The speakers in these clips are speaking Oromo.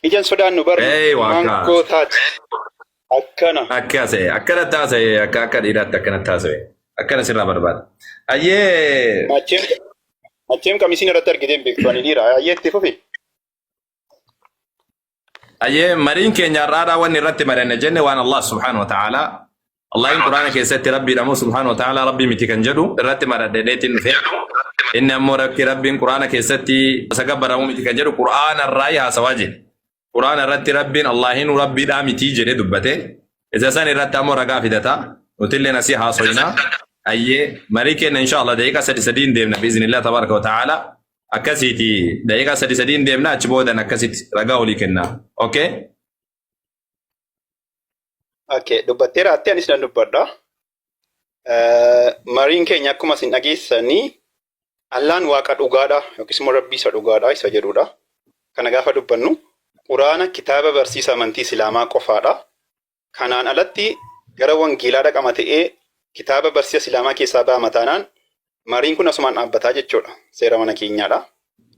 Ijan sodaannu bar maangoo taate akkana. Akkana taasise akka dhiiraatti akkana taasise akkana sirraa barbaada. Ayyee. Macheem kamisiin irratti argiteen beektu ani dhiira ayyee itti fufi. Ayyee mariin keenya har'aadhaa wanni irratti mari'anne jenne waan Allah subhanahu wa ta'ala Allahin Qur'aana keessatti Rabbii dhamu subhanahu wa ta'ala Rabbii miti kan jedhu irratti maraddeetiin dhufe. Inni ammoo Rabbiin Qur'aana keessatti sagabbaramu miti kan jedhu Qur'aana irraa haasawaa jedhe. Qur'aana irratti Rabbiin Allahin Rabbiidhaa miti jedhee dubbate. Isa san irratti ammoo ragaa fidata. Nutillee nasii haasoyna. Ayyee marii keenya inshallah daqiiqaa sadiin deemna biiznillah tabaaraka wa ta'ala. Akkasiiti daqiiqaa sadiin deemna achi boodan akkasitti ragaa olii kenna. Okay? Okay, dubbatteera atti anis nan dubbadha. Mariin keenya akkuma isin dhageessanii Allaan waaqa dhugaadha yookiis immoo rabbii isa dhugaadha isa jedhudha. Kana gaafa dubbannu Quraana kitaaba barsiisa amantii Islaamaa qofaadha. Kanaan alatti gara wangeelaa dhaqama ta'ee kitaaba barsiisa Islaamaa keessaa ba'a taanaan mariin kun asumaan dhaabbataa jechuudha. Seera mana keenyaadha.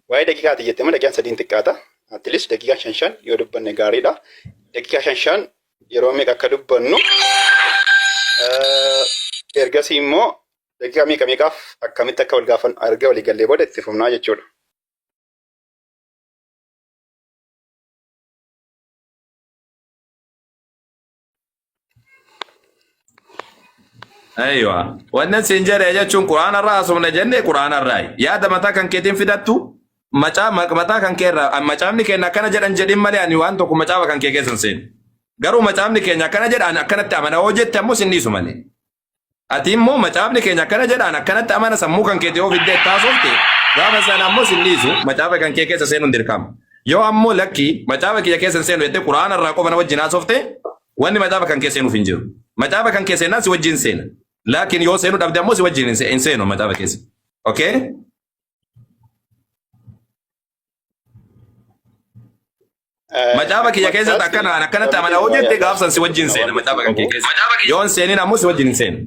Waa'ee daqiiqaati jettee daqiiqaan sadiin xiqqaata. Atilis daqiiqaa shan yoo dubbanne gaariidha. Daqiiqaa shan yeroo meeqa akka dubbannu ergasii immoo daqiiqaa meeqaaf akkamitti akka wal gaafan arga walii gallee booda itti fufnaa jechuudha. Aywa wannan sin jere jechuun Qur'aana irraa asumna jenne Qur'aana irraa yaada mataa kan keetiin fidattu mataa kan keerraa macaafni keenya akkana jedhan jedhin malee ani waan tokko macaafa kan kee keessan seenu. Garuu macaafni keenya akkana jedhaan akkanatti amana hoo jette ammoo sinniisu malee. Ati immoo macaafni keenya akkana jedhaan akkanatti amana sammuu kan keetii of iddee taasofte gaafa sana ammoo sinniisu macaafa kan kee keessa seenuun dirqama. Yoo ammoo lakki macaafa kiyya keessa seenu jettee Qur'aana irraa qofa na wajjin haasofte wanni macaafa kan kee seenuuf hin jiru. Macaafa kan kee seenaan si wajjin seena. Laakiin yoo seenu dhabde ammoo si wajjin hin seenu macaafa keessa. Okay? Macaafa kiyya keessatti akkanatti amana hoo jette gaafsan si wajjin seena macaafa kan kee keessa. Yoon seenin ammoo si wajjin hin seenu.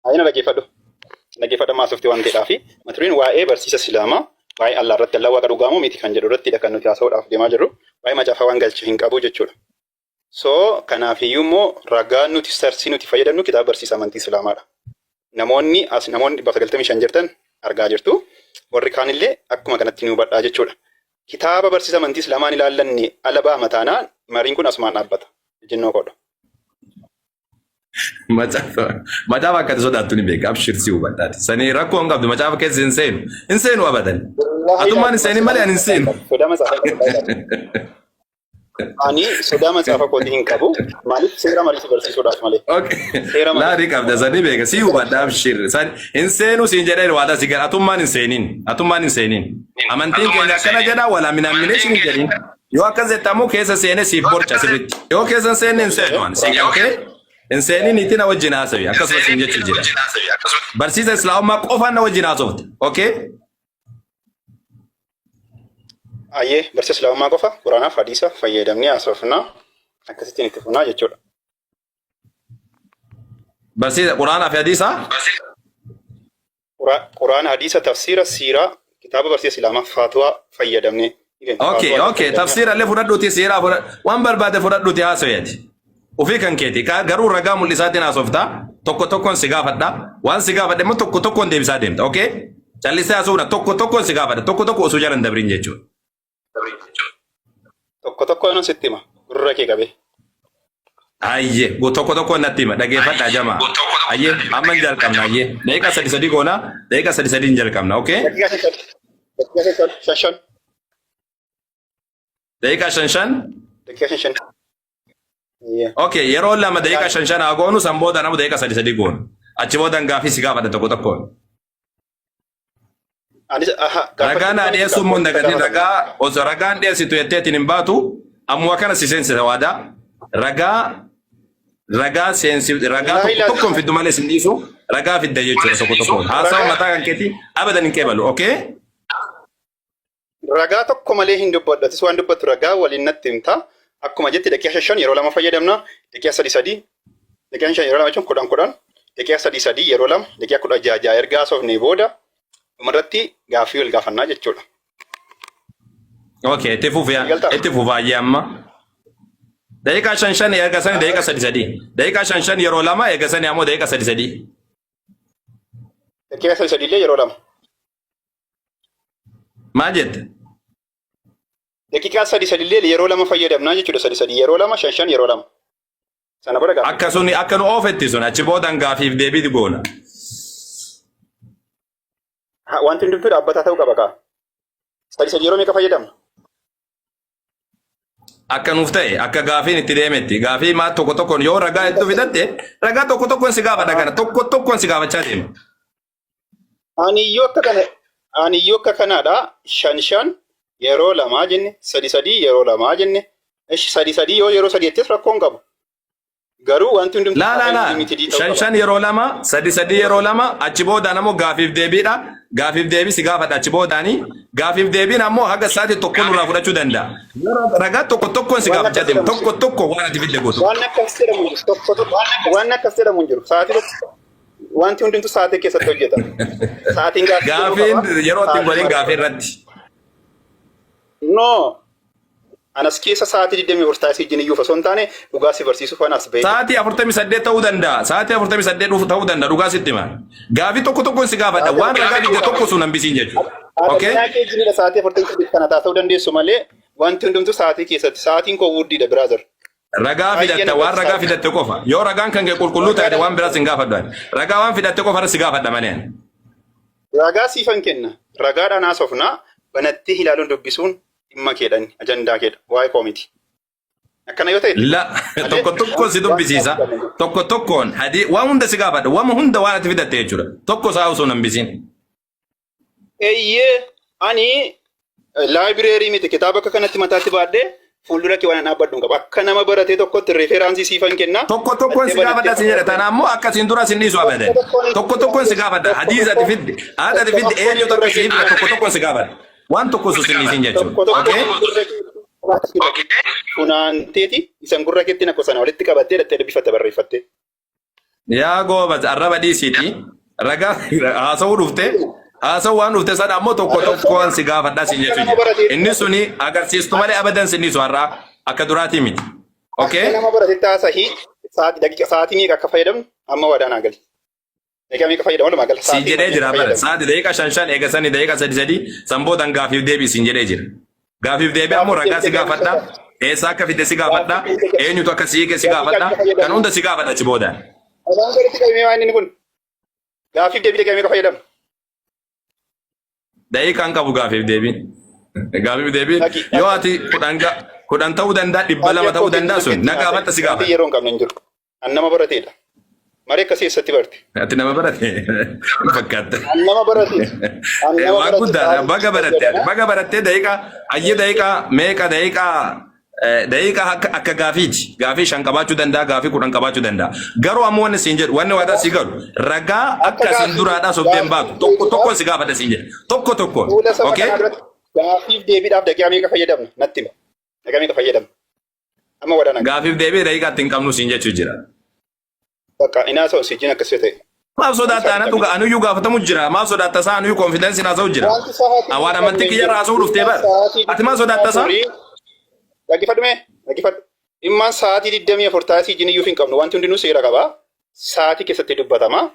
Ayina dhaggeeffadha maasofti waan ta'eedhaafi maturiin waa'ee barsiisa Islaamaa waa'ee Allah irratti Allah waaqa dhugaamoo miti kan jedhu irrattidha kan nuti haasa'uudhaaf deemaa jirru waa'ee macaafa waan galche hin qabu jechuudha. So kanaafiyyuu immoo ragaan nuti sarsii nuti fayyadamnu kitaaba barsiisa amantii Islaamaadha. Namoonni 95 jirtan argaa jirtu. Warri kaanillee akkuma kanatti nu hubadhaa jechuudha. Kitaaba barsiisa amantii Islaamaan ilaallanne alabaa mataanaa mariin kun asumaan dhaabbata. Jennoo kodha. Macaafa akkati sodaattu ni beeka abshirsi hubadhaati. Sanii rakkoo hin qabdu macaafa keessa hin seenu. Hin seenu abadan. Atummaan hin seenin malee ani hin seenu. Ani sodaa macaafa kootii hin qabu. Maaliif seera mariisi barsiisuudhaaf malee. Laarii qabda sanii beeka sii hubadhaa abshir. Hin seenu siin jedhee waadaa si gara atummaan hin seenin. Atummaan hin seenin. Amantiin keenya akkana jedhaa wala minammination hin jedhin. Yoo akkas jette ammoo keessa seene siif borca sirriitti. Yoo keessa hin seenne hin seenu waan si okay? Hin seenin itti na wajjin haasawi akkasumas hin jechuu jira. Barsiisa Islaamummaa qofaan na wajjin haasofte. Okay? Ayyee barsiisa Islaamummaa qofa Quraanaaf hadiisa fayyadamnee haasofnaa akkasittiin itti fufnaa jechuudha. Barsiisa Quraanaa fi hadiisa? Quraana hadiisa tafsiira siiraa kitaaba barsiisa Islaamaa faatuwaa fayyadamnee. Okay, tafsiira illee fudhadhuuti siiraa waan barbaade fudhadhuuti haasaweeti. Ufii kan keeti garuu ragaa mul'isaatiin haasoftaa tokkoon si gaafadha waan si gaafadhe immoo tokkoon deebisaa deemta. Okay? Callisee haasofna tokkoon si gaafadha tokko osoo jalan dabrin jechuudha. Tokkoon sitti hima gurra kee qabee. Ayyee tokkoon natti hima dhaggeeffadhaa jamaa. Ayyee amma hin jalqabna ayyee daqiiqaa sadi goona daqiiqaa sadi hin jalqabna. Okay? Daqiiqaa shan. Okay, yeroo lama daqiiqaa shan haa goonu san booda nama daqiiqaa sadi goonu. Achi booda gaafii si gaafadha tokkoon. Ragaan haa dhiyeessuun immoo dagatiin ragaa osoo ragaan dhiyeessitu jetteetiin hin baatu ammoo akkana si seensisa waadaa. Ragaa tokkoon fiddu malee sin dhiisu ragaa fidda jechuudha tokkoon. Haasawa mataa kan keetii abadan hin qeebalu. Okay? Ragaa tokko malee hin dubbadhatis waan dubbattu ragaa waliin natti himta. Akkuma jetti daqiiqaa shan yeroo lama fayyadamna daqiiqaa sadi daqiiqaa shan yeroo lama jechuun kudhan daqiiqaa sadi yeroo lama daqiiqaa 16 erga haasofnee booda dhumarratti gaaffii wal gaafannaa jechuudha. Okay, itti fufiya. Eegaltaa. Itti fufaa amma. Daqiiqaa shan shan eegasanii daqiiqaa sadi sadii. Daqiiqaa shan shan yeroo lama eegasanii ammoo daqiiqaa sadi sadii. Daqiiqaa sadi sadiillee yeroo lama. Maal jette? Daqiiqaa sadi sadiillee yeroo lama fayyadamnaa jechuudha. Sadi sadii yeroo lama, shan shan yeroo lama. Sana booda gaafa. Akka nu oofetti sun achi boodan gaafiif deebii goona. Wanti hundumtuu dhaabbataa ta'uu qaba kaa. Sadi sadii yeroo meeqa fayyadamna? Akka nuuf ta'e akka gaafiin itti deemetti gaafii maa tokko tokkoon yoo ragaa hedduu fidatte ragaa tokko tokkoon si gaafadha kana tokko tokkoon si gaafachaa deema. Aniyyoo akka kanaadha. Shan shan yeroo lamaa jenne, sadi sadii yeroo lamaa jenne. Sadi sadii yoo yeroo sadiittis rakkoon qabu. Garuu wanti hundumtuu shan shan yeroo lama sadi sadii yeroo lama achi boodaan ammoo gaafiif deebiidha. Gaafiif deebii si gaafadha achi boodaanii gaafiif deebiin ammoo haga sa'aatii tokko nurraa fudhachuu danda'a. Ragaa tokko tokkoon si gaafachaa deema tokko tokko waan ati fidde gootu. Waan akkas jedhamu hin jiru. Tokko tokko waan akkas jedhamu hin jiru. Sa'aatii tokko wanti hundumtuu sa'aatii keessatti hojjetama. Sa'aatiin gaafiin yeroo ittiin godhin gaafii irratti. No. Anas keessa sa'aatii 24 taasisii jiniyyuu osoo hin taane dhugaa si barsiisuuf waan as ba'e. Sa'aatii 48 ta'uu danda'a. Sa'aatii 48 ta'uu danda'a dhugaa sitti himaa. Gaafii tokko tokkoon si gaafadha. Waan ragaa fidde tokko sun hambisiin jechuudha. Okay? Sa'aatii 48 kana taasisuu dandeessu malee wanti hundumtuu sa'aatii keessatti sa'aatiin koo wurdiidha biraazar. Ragaa fidatte waan ragaa fidatte qofa. Yoo ragaan kan kee qulqulluu ta'e waan biraas hin gaafadhu. Ragaa waan fidatte qofa si gaafadha malee. Ragaa siifan kenna. Ragaadhaan haasofnaa banattee ilaaluun dubbisuun dhimma keedhaan ajandaa keedha waa'ee koomiti. Akkana yoo ta'e. La tokko tokkoon si dubbisiisa. Tokko tokkoon hadii waan hunda si gaafadha. Waan hunda waan ati fidatte jechuudha. Tokko saa osoo hambisiin. Eeyyee ani laayibireerii miti kitaaba akka kanatti mataatti baadhee fuuldura kee waan dhaabbadhu qaba. Akka nama baratee tokkotti referaansii siifan kenna. Tokko tokkoon si gaafadha si jedha. Tanaa immoo akkasiin dura si dhiisu abada. Tokko tokkoon si gaafadha. Hadiisa ati fidde. Haadha ati fidde eenyu tokko si fidda tokko tokkoon si gaafadha. Waan tokko sun dhiisin jechuudha. Funaanteeti isan gurra keetti nakko sana walitti qabattee dhattee dubbifatte barreeffatte. Yaa goobas arraba dhiisiiti. Ragaa haasawuu dhufte. Haasawuu waan dhufte sana ammoo tokko tokkoon si gaafadhaa siin jechuudha. Inni suni agarsiistu malee abadan si dhiisu har'aa akka duraatii miti. Okay? Nama baratetti haasahii sa'aatii meeqa akka fayyadamnu amma wadaanaa gali. Daqiiqaa meeqa fayyadamu walumaa gala si jedhee jira bara sa'aatii daqiiqaa shan shan eegasanii daqiiqaa sadi sadii san boodan gaafiif deebii siin jedhee jira. Gaafiif deebii ammoo ragaa si gaafadhaa. Eessa akka fidde si gaafadhaa. Eenyutu akka si hiike si gaafadhaa. Kan hunda si gaafadha achi boodaan. Afaan gaditti qabamee waan inni kun gaafiif deebii daqiiqaa meeqa fayyadamu? Daqiiqaan qabu gaafiif deebii. Gaafiif deebii yoo ati kudhan ta'uu danda'a 200 ta'uu danda'a sun na gaafatta si gaafadha. Yeroo hin qabne hin jiru. An nama barateedha. Marii akkasii eessatti barte? Ati nama barate fakkaata. An nama barate. Waan guddaadha baga baratte baga barattee daqiiqaa ayyee daqiiqaa meeqa daqiiqaa akka gaafiiti. Gaafii 5 qabaachuu danda'a gaafii 10 qabaachuu danda'a. Garuu ammoo wanni siin jedhu wanni waadaa si galu ragaa akka siin duraadhaa sobdeen baatu tokko si gaafadha siin jedhu tokko tokko. Okay? Gaafiif deebiidhaaf daqiiqaa meeqa fayyadamna natti hima. Daqiiqaa meeqa fayyadamna? Amma wadaana. Gaafiif deebii daqiiqaa ittiin qabnu siin jechuu jira. Bakka inaasa'u sijiin akkasii ta'e. Maaf sodaattaa ana dhuga anuyyuu gaafatamu jira. Maaf sodaattaa isaa anuyyuu konfidensi naasa'u jira. Awwaan amantii kiyyarra haasa'uu dhuftee bara. Ati maaf sodaattaa isaa? Dhaggeeffadhu. Dhimmaan sa'aatii 24 taasisii jiniyyuuf hin qabnu. Wanti hundinuu seera qaba. Sa'aatii keessatti dubbatama.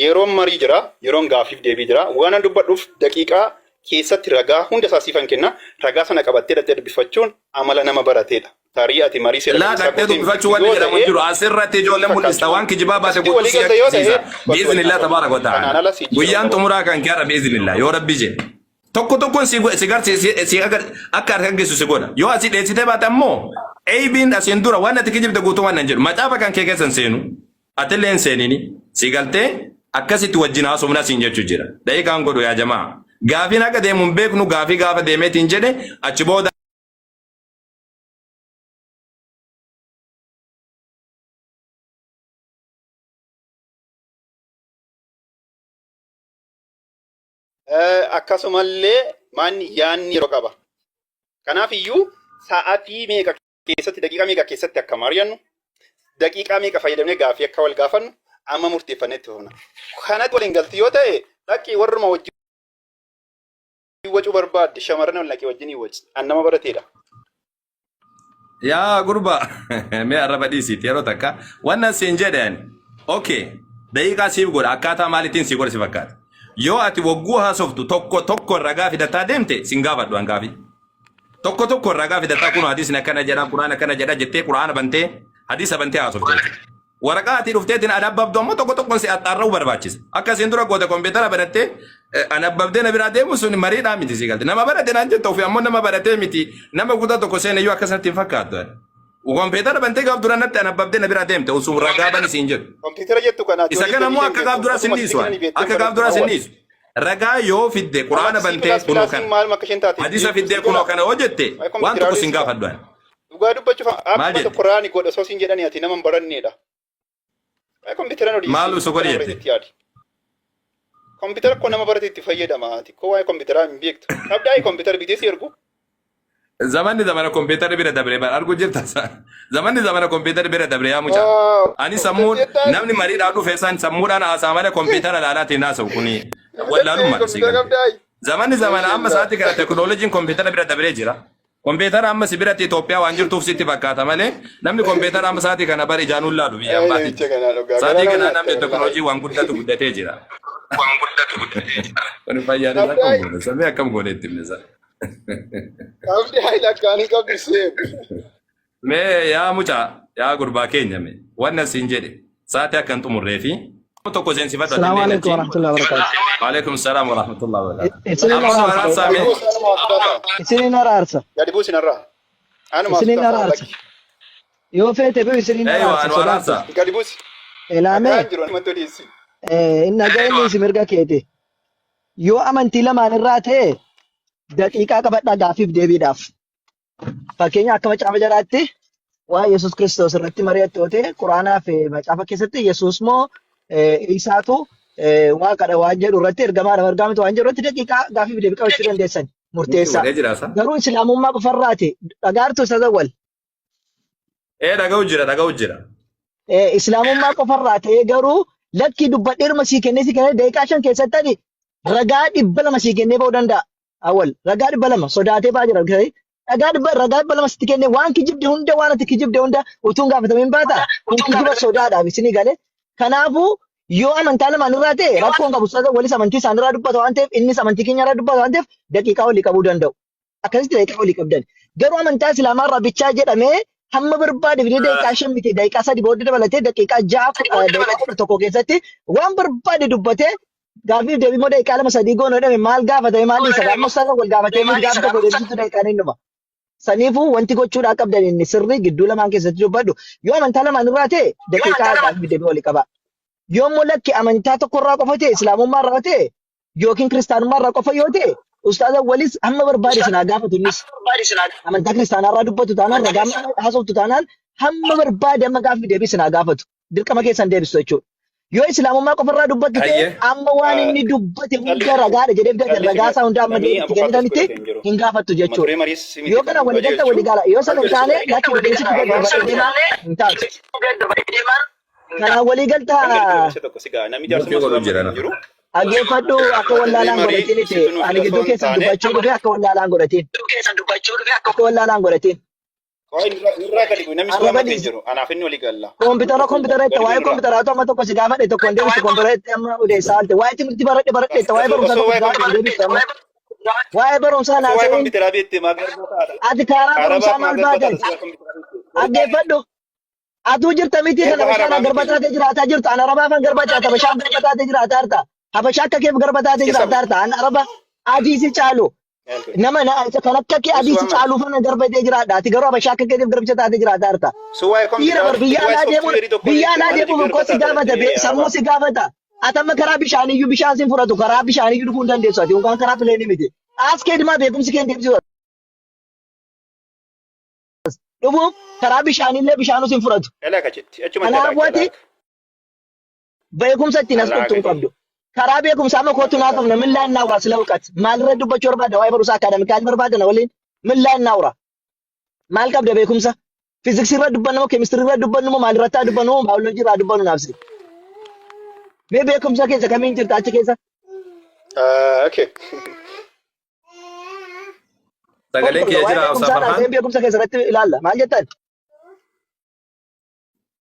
Yeroon marii jira. Yeroon gaafiif deebii jira. Waan dubbadhuuf daqiiqaa keessatti ragaa hunda isaasiifan kenna. Ragaa sana qabattee dhattee dubbifachuun amala nama barateedha. Tarii ati marii seera. Laa dhattee dubbifachuu wanni jedhamu jiru. Asirratti ijoollee mul'ista waan kijibaa baate guutuu si agarsiisa. Biiznillaa tabaara gotaa. Guyyaan xumuraa kan kee har'a biiznillaa yoo rabbi jedhe. Tokko tokkoon si garsiisi akka harka geessu si godha. Yoo asii dheessitee baate ammoo eebiin asiin dura waan ati kijibde guutuu waan hin jedhu. Macaafa kan kee keessan seenu. Atillee hin seenini. Si galtee akkasitti wajjin haasofna siin jechuu jira. Daqiiqaan godhu yaa jamaa. Gaafiin akka deemuun beeknu gaafii gaafa deemeetiin jedhe achi booda. Akkasumallee manni yaanni yeroo qaba. Kanaaf iyyuu sa'aatii meeqa keessatti daqiiqaa meeqa keessatti akka mari'annu daqiiqaa meeqa fayyadamnee gaafii akka wal gaafannu amma murteeffannetti humna. Kanatti waliin galti yoo ta'e dhaqii warruma wajjin Wacu barbaadde shamarran wal naqee wajjin waci. An nama barateedha. Yaa gurba mee arraba dhiisiiti yeroo takka wannan siin jedheen okay daqiiqaa siif godha akkaataa maalitiin si godha si fakkaata yoo ati wagguu haasoftu tokko ragaa fidataa deemte sin gaafadhu hangaafi tokko ragaa fidataa kun hadiisni akkana jedha quraana akkana jedha jettee quraana bantee hadiisa bantee haasofte waraqaa ati dhufteetiin adabbabdu ammoo tokkoon si axxaarra'uu barbaachisa akkasiin dura goota kompiitara barattee anabbabdee na biraa deemu sun mariidhaa miti si galte nama barate naan jettu ofii ammoo nama baratee miti nama kutaa tokko seene yoo akkasatti hin fakkaattu kompiitara bantee gaaf dura natti anabbabdee na biraa deemte usun ragaa bani siin jedhu Kompiitara jettu kana isa kana ammoo akka gaaf dura sinniisu akka gaaf dura sinniisu ragaa yoo fidde quraana bantee kunoo kana hadiisa fiddee kunoo kana hoo jette waan tokko sin gaafadhu dhugaa dubbachuuf akka quraani godha soo siin jedhani ati nama hin baranneedha. Kompiitara maalu so godhi jette kompiitara ko nama barate itti fayyadama ati ko waa'ee kompiitaraa hin beektu abdaa'ii kompiitara bitee si ergu zamanni zamana kompiitara bira dabre bar argu jirta zamanni zamana kompiitara bira dabre yaa mucaa ani sammuun namni mariidhaan dhufe isaan sammuudhaan haasaa malee kompiitara laalaatiin haasa'u kuni wallaalummaa si zamanni zamana amma sa'aatii kana teknooloojiin kompiitara bira dabree jira kompiitara amma si biratti Itoophiyaa waan jirtuuf sitti fakkaata malee namni kompiitara amma sa'aatii kana bar ijaanuun laalu biyya ambaatti sa'aatii kana namni teknooloojii waan guddatee jira. Kun fayyada akkam goone samee akkam goone itti himne Qabdi haila kaanii qabdi seem. Mee yaa mucaa yaa gurbaa keenya mee wannan siin jedhe sa'aatii akkan xumurree fi tokko seensifadhu. Assalamu alaikum warahmatullahi wabarakatuh. Wa alaikum assalam warahmatullahi wabarakatuh. Isinin araarsa. Gadi buusin irraa. Isinin araarsa. Yoo feete bee isinin araarsa. Gadi buusi. Ilaamee. Matoliisi. Inna ga'inni si mirga keete. Yoo amantii lamaan irraa ta'e daqiiqaa qabadhaa gaafiif deebiidhaaf. Fakkeenya akka macaafa jalaatti waa Yesuus Kiristoos irratti mari'attoo ta'e Quraanaa fi macaafa keessatti Yesuus moo Isaatu waaqadha waan jedhu irratti ergamaadha ergaamtu waan jedhu irratti daqiiqaa gaafiif deebii qabachuu dandeessan murteessaa. Garuu Islaamummaa qofarraati dhagaartu isa zawwal. Dhaga'u jira. Islaamummaa qofarraa ta'ee garuu lakki dubbadheeruma sii kennee si kennee daqiiqaa 5 keessatti ragaa 200 sii kennee ba'uu danda'a. Awwal ragaa 200 sodaatee ba'aa jira. Ragaa 200 sitti kennee waan kijibde hunda waan ati kijibde hunda utuun gaafatamiin baata. Kun kijiba sodaadhaaf isinii galee. Kanaafuu yoo amantaa lamaan irraa ta'e rakkoon qabu walis amantii isaan irraa dubbata waan ta'eef innis amantii keenya irraa dubbata waan ta'eef daqiiqaa walii qabuu danda'u. Akkasitti daqiiqaa walii qabdan. Garuu amantaa Islaamaa irraa bichaa jedhamee hamma barbaade fidee daqiiqaa 5 miti daqiiqaa 3 booda dabalatee daqiiqaa 6 daqiiqaa 11 keessatti waan barbaade dubbatee gaafiif deebii moo daqiiqaa 2-3 goona jedhame maal gaafatame maal isa ammoo sana wal gaafatee miti gaafa tokko deebisitu daqiiqaan inni dhuma. Saniifuu wanti gochuudhaa qabdan inni sirrii gidduu lamaan keessatti dubbadhu yoo amantaa lamaan irraa ta'e daqiiqaa gaafiif deebii walii qaba. Yoo immoo lakki amantaa tokko irraa qofa ta'e Islaamummaa irraa ta'e yookiin Kiristaanummaa irraa qofa yoo ta'e ustaaza walis hamma barbaade sinaa gaafatu innis amantaa kiristaanaa irraa dubbatu taanaan ragaa haasoftu taanaan hamma barbaade amma gaaffii deebii sinaa gaafatu dirqama keessan deebistu jechuudha. Yoo Islaamummaa qofa irraa dubbatu ta'e amma waan inni dubbate hunda ragaadha jedhee ragaa isaa hunda amma itti kennitanitti hin gaafattu jechuudha. Yoo kana walii gala yoo sana hin taane lakki odeessitti gad deemaa hin taatu. Kana walii galtaa Aggeeffadhu akka wallaalaan godhatiin itti ani gidduu keessan dubbachuu dhufe akka wallaalaan godhatiin. Akka wallaalaan godhatiin. Kompiitara itti waa'ee kompiitaraatu amma tokko si gaafadhe tokko hin deebisu kompiitara itti amma odeessaa halte waa'ee timirti baradhe itti waa'ee barumsaa tokko gaafa hin deebisu amma. Waa'ee barumsaa naasa'in ati karaa barumsaa maal baatan? Aggeeffadhu. Atuu jirta miti kana bashaan garbataatee jiraataa jirta ana rabaafan garbachaata bashaan garbataatee jiraataa jirta. Habashaa akka keef garbataatee jiraataa jirta ana raba adiisi caalu. Nama kan akka kee adiisi caalu fana garbatee jiraadha. Ati garuu habashaa akka keetiif garbataatee jiraataa jirta. Dhiira bar biyya alaa deemuun ko si gaafata sammuu si gaafata. Ati amma karaa bishaaniyyuu bishaan sin fudhatu karaa bishaaniyyuu dhufuu hin dandeessu ati yookaan karaa pileenii miti. As kee dimaa beekumsi kee deemsisu. Dhufu karaa bishaanillee bishaanus hin fudhatu. Kanaaf wati beekumsa ittiin as qottu hin qabdu. Karaa beekumsaa amma kootu naa qabna min laan naawraa sila huqqat. Maalirra dubbachuu barbaada waa'ee barumsaa akaadaamikaal barbaadana waliin min laan naawraa. Maal qabda beekumsa? Fiiziksii irra dubbannu moo keemistirii irra dubbannu moo maalirratti haa dubbannu moo baayoloojii irraa dubbannu naafsi. Mee beekumsa keessa kamiin jirta achi keessa? Sagaleen kee jira Safarhaan. beekumsa keessatti ilaalla. Maal jettan?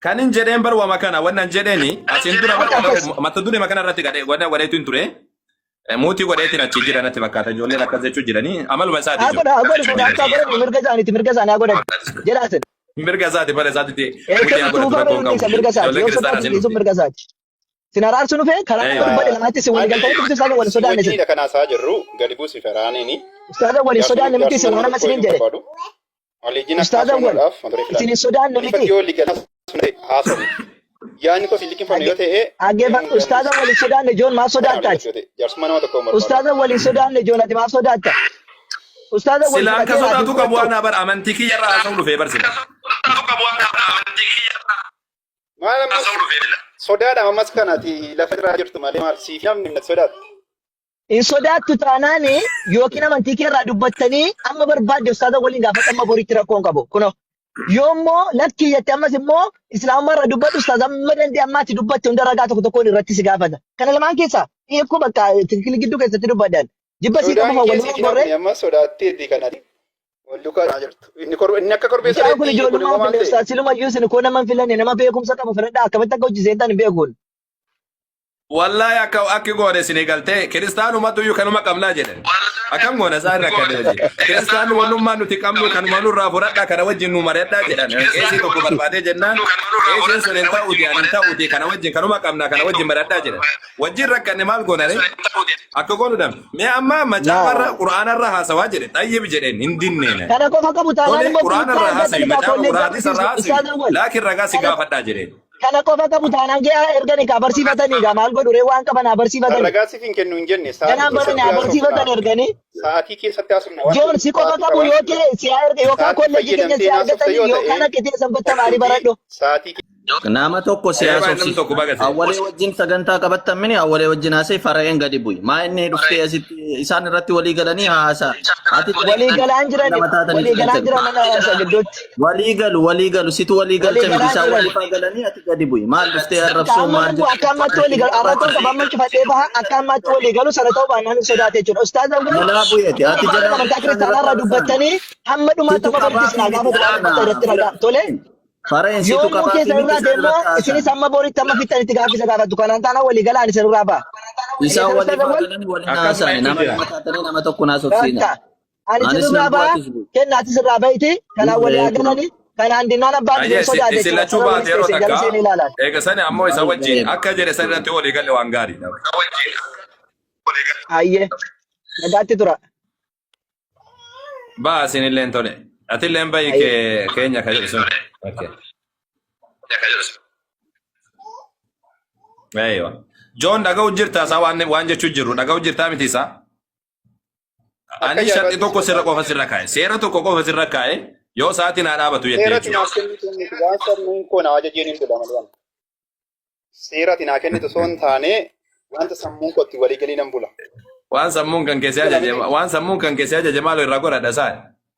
Kan hin jedheen barwama kana wannan jedheeni asin dura mata duree makana irratti gadhee godheetu hin ture. Mootii godheetiin achi jira natti fakkaata ijoolleen akkas jechuu jiranii amaluma isaati. Mirga isaanii haa godhan. Jedhaasin. Mirga isaati bara isaati. Mirga isaati. Sin araarsu dhufe karaa badhe lamaatti si walii galtanii dhufti isaanii waliin sodaanne sin. Inni kanaasaa jirru gadi buusi feraaniini. Ustaaza waliin sodaanne miti sin nama siniin jedhe. Ustaaza wal isin sodaanne miti. Yaani ko filikin fanu yoo ta'e. Ageeba ustaaza waliin sodaanne joon maaf sodaattaati. Jaarsuma nama tokko morma. Ustaaza waliin sodaanne joon ati maaf sodaatta. Ustaaza waliin silaan ka sodaatu qabu waan bar amantii kiyyarraa haasa'u dhufee barsina. Maal ammas sodaadha ammas kanati lafa irraa jirtu malee maal siif namni na sodaatu. In sodaattu taanaani yookiin amantii kee irraa dubbattanii amma barbaadde ustaaza waliin gaafata amma boriitti rakkoon qabu. Kunoo yoommoo lakkii jette ammas immoo islaamummaa irra dubbatu ustaaza amma dandee ammaatti dubbatte hunda ragaa tokko tokkoon irratti si gaafata. Kana lamaan keessaa eekoo bakka tikilii gidduu keessatti dubbaddan. Jibba sii qaba waliin gorree. Amma sodaatteetti kanati. Waldukaa jirtu. Inni akka korbeessa reetti. Kun ijoollummaa filee ustaaza silumayyuu isin koo nama filanne nama beekumsa qabu fedhadhaa akkamitti akka hojii seentan hin beekuun. Wallahi akka goone isin galtee kiristaanumatu iyyuu kanuma qabnaa jedhan. Akkam goone isaan rakkate. Kiristaanummaa nuti qabnu kanuma nurraa fudhadhaa kana wajjin nu mari'adhaa jedhan. Qeesii tokko barbaadee jennaan qeesiin sun hin ta'uuti kana wajjin kanuma qabnaa kana wajjin mari'adhaa jedhan. Wajjin rakkanne maal goone akka goonu dam. Mee amma macaafarra quraanarra haasawaa jedhe xayyib jedheen hin dinneena. Kana qofa qabu taanaan immoo quraanarra haasawi macaafa quraanarra haasawi laakiin ragaa si gaafadhaa jedheen. Kana qofa qabu taanaan ga'aa erganii ka barsiifatanii gaa maal godhu ree waan qaban barsiifatanii. Ragaa siif hin kennu hin jenne. Kanaan baranii barsiifatan erganii. Sa'aatii keessatti haasofna. Joon si qofa qabu yoo ta'e si erga yookaan kolleejjii keenya si argatanii yookaan akka ta'e sanbatta maalii baradhu. Nama tokko siyaasofsiisu awwalee wajjin sagantaa qabattan mini awwalee wajjin haasee fara'een gadi bu'i. Maa inni dhuftee asitti isaan irratti walii galanii haasaa. Walii galaan jiran mana haasa gidduutti. Walii galu situ walii galcha miti isaan walii galanii ati gadi bu'i. Maal dhuftee arrabsoo maal jedhu. Akka ammatti walii galu arrabsoon qabamman cufatee baha akka ammatti walii galu sana ta'uu baannaan sodaate jechuudha. Ustaaza Malaa bu'eeti ati jala amantaa kiristaanarraa dubbattanii hamma dhumaatti amma barsiisnaa gaafa dhumaa irratti ragaa tole. Fareensitu qaba. Yoo keessan irraa deemoo isinis amma boriitti amma fittanitti gaaffisa gaafattu kanaan taana walii galaan isin irraa ba'a. Isaan walii galanii waliin haasa'e nama tokko naasofsiina. Ani isin irraa ba'a kennaati sirraa ba'iiti kanaan walii galanii kanaan dinnaan abbaan isin sodaate. Isin lachuu baate yeroo takka eega sani ammoo isa wajjin akka jedhe san irratti walii galle waan gaarii. Ayyee nagaatti tura. Ba'a isinillee tole. Atilleen bayi keenya ka jedhu sun. Okay. Aywa. John dhaga'u jirta isaa waan jechuu jirru dhaga'u jirtaa miti isaa. Ani sharti tokko sirra qofa sirra kaa'e. Seera tokko qofa sirra kaa'e yoo sa'aatiin haa dhaabatu jettee jechuudha. Seeraatiin haa kennitu osoo hin taane wanta sammuun kootti walii galii nan bula. Waan sammuun kan keessee ajaje maal irraa godhadha isaa.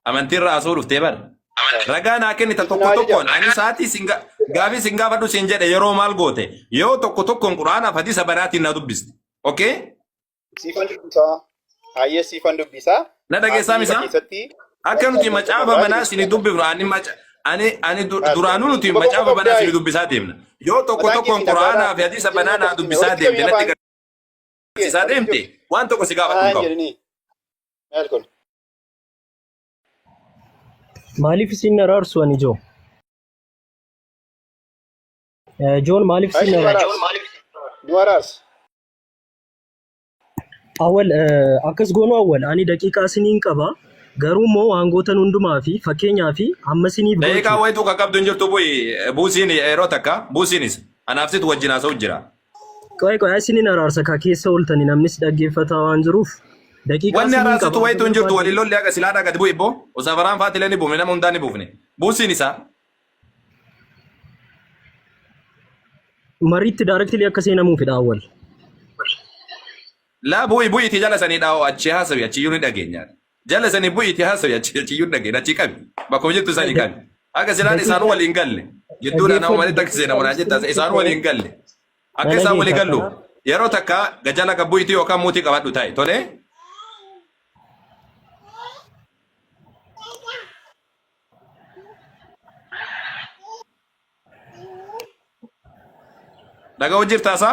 Amantiirra asuu dhuftee bara. Ragaa naa kennita tokko tokkoon ani sa'aatii gaafii sin gaafadhu sin jedhe yeroo maal goote yoo tokko tokkoon quraana hadiisa baraatiin na dubbiste. Okay? Siifan dubbisaa. Hayyee siifan dubbisaa. Na dhageessaa misaa? Akka nuti macaafa manaa sini dubbifnu ani duraanuu nuti macaafa manaa sini dubbisaa deemna. Yoo tokko tokkoon quraanaa fi hadiisa banaa naa dubbisaa deemte natti garsiisaa deemte waan tokko si gaafadhu qabu. Maaliif isin araarsu ani Joo? Joon maaliif isin araarsu? Nu araarsu. Awwal akkas goonu awwal ani daqiiqaa isiniin qaba. Garuu immoo waangootan hundumaa fi fakkeenyaa fi amma isiniif gochuu. Daqiiqaa wayituu kan qabdu hin jirtu buusiin yeroo takka buusiinis anaafsitu wajjin haasa'u jira. Qoy isiniin araarsa ka keessa ooltani namnis dhaggeeffataa waan jiruuf. Wanni araarsitu wayituu hin jirtu waliin lolli akka silaadhaa gadi bu'e ibboo osoo afaraan faatilee ni buufne nama hundaan ni buufne buusiin isaa. Mariitti daarektilii akka seenamuufidha awwal. Laa bu'iitii jala sanii dhaa'oo achi haasawi achiyyuu ni dhageenya. Jala sanii bu'iitii haasawi achiyyuu ni dhageenya achi qabi bakkuma jirtu sanii qabi. Akka silaan isaanuu waliin galle gidduudha nama walitti akka seenamu naa jettaa isaanuu waliin galle akka isaan walii gallu yeroo takka gajala ka bu'iitii yookaan muutii qabadhu taa'e tolee. Dhagaa hojjirtaasa?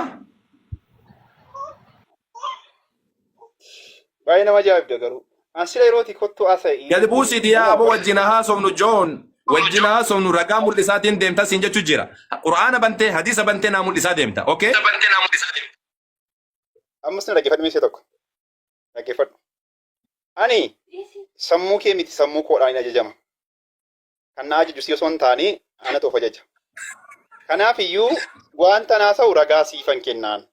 Baay'ee nama ajaa'ibda garuu. Ansila yerooti kottu asa'ii. Gadi buusiiti yaa aboo wajjin haasofnu Joon. Wajjin haasofnu ragaa mul'isaatiin deemta siin jechuu jira. Qur'aana bantee hadiisa bantee naa mul'isaa deemta. Okay? Ammas na dhaggeeffadhu meeshaa tokko. Dhaggeeffadhu. Ani sammuu kee miti sammuu koodhaan hin ajajama. Kan na ajaju si osoo hin taane anatu of ajaja. Kanaaf iyyuu wanta naasa'u ragaa siifan kennaan.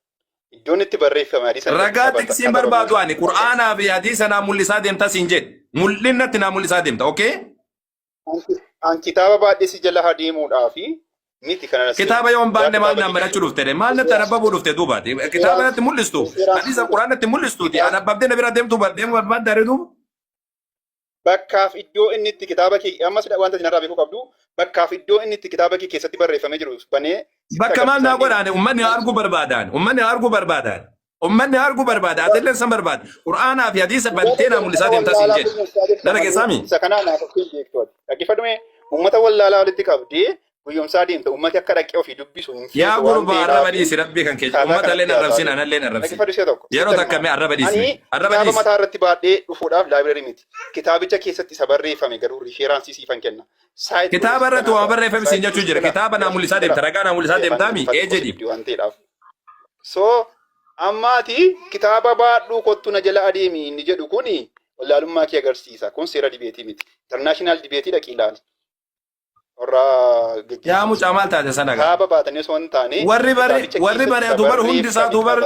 Iddoon itti barreeffame hadiisa. Ragaa tiksiin barbaadu ani Qur'aanaa fi hadiisa naa mul'isaa deemta siin jedhe. Mul'innatti naa mul'isaa deemta. Okay? An kitaaba baadhee si jala adeemuudhaafi miti kana kitaaba yoo hin baanne maal naan barachuu dhufte maal natti anabbabuu dhufte duubaati kitaaba natti mul'istu hadiisa Qur'aan natti mul'istuuti anabbabdee na bira deemtu deemu barbaadde duuba. Bakkaaf iddoo inni itti kitaaba kee ammas wanta isin irraa beekuu qabdu bakkaaf iddoo inni itti kitaaba kee keessatti barreeffamee jiru banee bakka maal naa godhaane ummanni arguu barbaadan ummanni arguu barbaadan ummanni arguu barbaada atilleen san barbaada Qur'aanaa fi hadiisa bantee naa mul'isaa deemta siin jedhe dhala keessaami. Isa kanaa naaf of beektooti. Dhaggeeffadhume uummata wallaalaa walitti qabdee guyyumsaa deemta uummati akka dhaqee ofii dubbisu hin yaa gurbaa arraba dhiisi rabbii kan keessa uummata illee arrabsin anallee arrabsin yeroo takka mee arraba dhiisi kitaaba mataa irratti baadhee dhufuudhaaf laabireerii miti kitaabicha keessatti isa barreeffame garuu riferaansii siifan kenna kitaaba irratti waa barreeffame siin jechuu jira kitaaba naa mul'isaa deemta ragaa naa mul'isaa deemtaami jedhi so ammaati kitaaba baadhuu kottu na jala adeemi inni jedhu kuni wallaalummaa kee agarsiisa kun seera dibeetii miti international dibeetii dhaqii ilaali. Yaa mucaa maal taate sana gaa? Kaaba baatanii osoo hin taane warri bare dubar hundi isaa dubar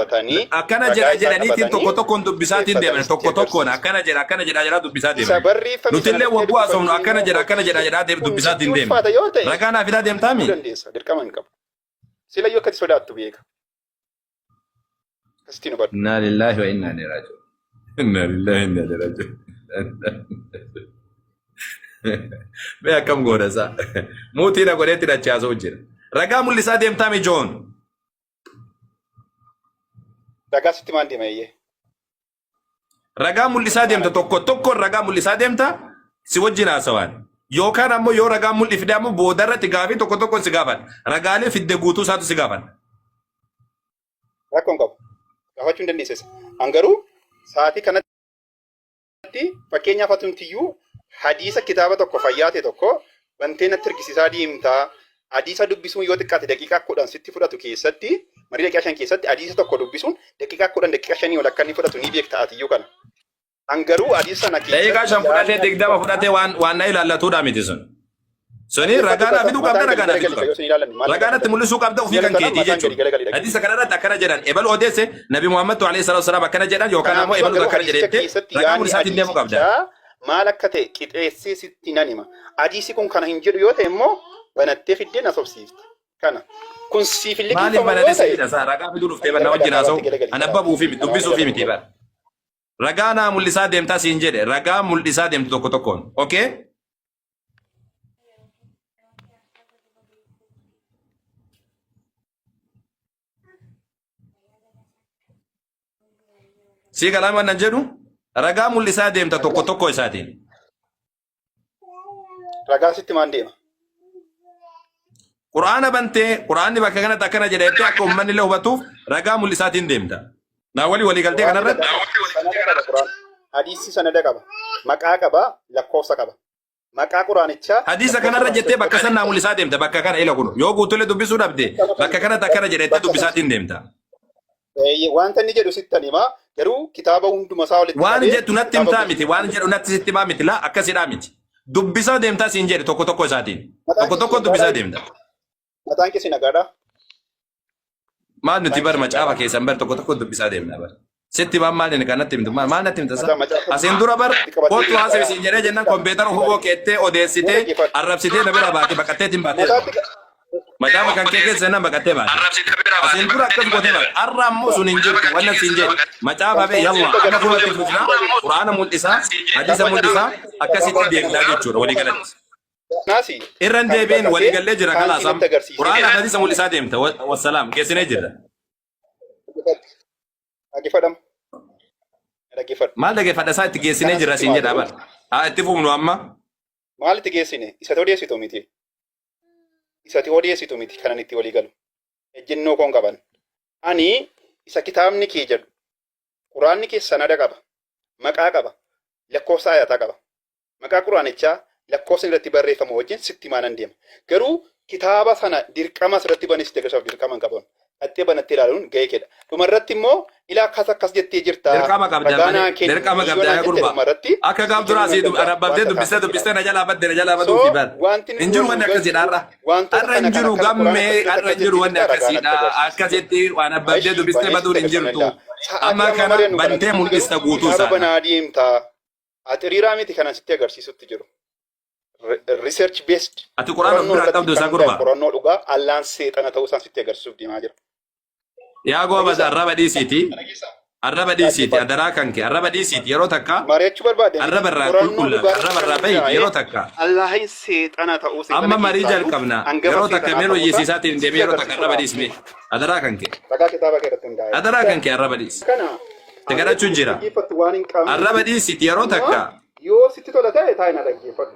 akkana jedhaniitiin tokko tokkoon dubbisaatiin deeman tokko tokkoon akkana jedha dubbisaa deeman. Nutillee wagguu haasofnu akkana jedha dubbisaatiin deeman. Ragaa naa fidaa deemtaami? Dirqama hin qabu. Sila yoo akkati sodaattu beeka. Akkasitti nu badhu. Innaa lillaahi wa innaa ilaihi raaji'uun. Innaa lillaahi wa innaa ilaihi raaji'uun. Mee akkam goona isaa muutii na godheetti dachaasoo jira ragaa mul'isaa deemtaami Joon. Ragaa sitti maal deema iyyee? Ragaa mul'isaa deemta tokko tokkoon ragaa mul'isaa deemta si wajjin haasawaan yookaan ammoo yoo ragaa mul'i fide ammoo boodarratti gaafii tokko tokkoon si gaafan ragaalee fidde guutuu isaatu si gaafan. Rakkoon qabu gaafachuu hin dandeesses hangaruu sa'aatii kanatti fakkeenyaaf atumtiyyuu hadiisa kitaaba tokko fayyaate tokko wantee natti argisiisaa deemtaa hadiisa dubbisuun yoo xiqqaate daqiiqaa 10 sitti fudhatu keessatti marii daqiiqaa 5 keessatti hadiisa tokko dubbisuun daqiiqaa 10 daqiiqaa 5 ol akka inni fudhatu ni beekta atiyyuu kana. Hangaruu hadiisa sana daqiiqaa 5 fudhatee 20 fudhatee waan na ilaallatuudha miti sun. Suni ragaadhaa fiduu qabda ragaadhaa fiduu qabda. Ragaadhaatti mul'isuu qabda ofii kan keetii jechuudha. Hadiisa kanarratti akkana jedhan ebalu odeesse Nabi Muhammad alayhi salatu wassalaam akkana jedhan yookaan ammoo ebalu akkana jedhetti ragaa mul'isaatiin deemuu qabda. Maal akka ta'e qixeessee sitti nan hima. Hadiisi kun kana hin jedhu yoo ta'e immoo banattee fiddee na sobsiifti. Kana kun siif illee maaliif banattee siidha saa ragaa fiduu dhuftee banna wajjin haasa'u anabbabuu fi dubbisuu fi miti bara. Ragaa naa mul'isaa deemtaa siin jedhe ragaa mul'isaa deemtu tokko tokkoon. Okay? Si kalama nan jedhu ragaa mul'isaa deemta tokko tokko isaatiin. Ragaa sitti maan deema? Qur'aana bantee Qur'aanni bakka kanatti akkana jedheetti akka uummanni illee hubatuuf ragaa mul'isaatiin deemta. Naa walii galtee kanarratti. Hadiisi sanada qaba. Maqaa qaba, lakkoofsa qaba. Maqaa Qur'aanichaa. Hadiisa kanarra jettee bakka san naa mul'isaa deemta bakka kana ila kun yoo guutulee dubbisuu dhabde bakka kanatti akkana jedheetti dubbisaatiin deemta. Wanta inni jedhu sittan himaa garuu kitaaba hunduma isaa walitti waan jettu natti himtaa miti waan jedhu natti sitti himaa miti laa akkasidhaa miti dubbisaa deemtaa siin jedhe tokko tokko isaatiin tokko tokko dubbisaa deemta. Mataan keessi nagaadha. Maal nuti bar macaafa keessan bar tokko tokko dubbisaa deemna bar sitti himaa maal inni kanatti himtu maal natti himta sa asiin dura bar kootu haasawii siin jedhee jennaan kompiitara huboo keettee odeessitee arrabsitee na bira baate baqqatteetiin baatee macaafa kan kee keessa nan baqattee baate asiin dura akkas gootee baate arra ammoo sun hin jirtu wanna siin jedhe macaafa bee yalla akka fuulatti fufnaa quraana mul'isaa hadiisa mul'isaa akkasitti deemtaa jechuudha walii galatti. Irran deebiin walii gallee jira kalaasam quraana hadiisa mul'isaa deemta wassalaam geessinee jirra. Maal dhaggeeffadha isaa itti geessinee jirra siin jedha bara. Haa itti fufnu amma. Maal itti geessine? Isa odeessitu miti. Isati odeessitu miti kanan itti walii galu. ejjennoo koon qaban. Ani isa kitaabni kee jedhu quraanni kee sanada qaba, maqaa qaba, lakkoofsa ayataa qaba. Maqaa quraanichaa lakkoofsa irratti barreeffamu wajjin sitti maanan deema. Garuu kitaaba sana dirqama irratti banis deeggarsaaf dirqama hin qaban. Attee banatti ilaaluun gahee keedha. Dhumarratti immoo ilaa akkas jettee jirta. Dirqama qabdaa gurba. Akka gaaf duraa si arabbabdee dubbistee na jalaa baduu fi baat. Injiru wanni akkasiidha har'a. Har'a injiru gammee har'a injiru wanni akkasiidha. Akkasitti waan abbabdee dubbistee baduun injirtu. Amma kana bantee mul'ista guutuu isaa. Banaa deemta. Ati hiriiraa miti kanan sitti agarsiisutti jiru. Research based. Ati quraana biraa qabdu isaa gurba. Qorannoo dhugaa allaan seexana ta'uu isaan sitti agarsiisuuf deemaa jira. Yaa goobas arraba dhiisiiti. Arraba dhiisiiti. Adaraa kan kee arraba dhiisiiti yeroo takka. Mari'achuu barbaade. Arraba irraa qulqullaa. Arraba irraa bahi yeroo takka. Allahin seexana ta'uu seexana. Amma marii jalqabna. Yeroo takka meeloo yeesiisaatiin deemee yeroo takka arraba dhiisme. Adaraa kan kee. Ragaa kitaaba keeratti hundaa'e. Adaraa kan kee arraba dhiisi. Kana. Tagarachuun jira. Arraba dhiisiiti yeroo takka. Yoo sitti tola ta'e taa'ina dhaggeeffatu.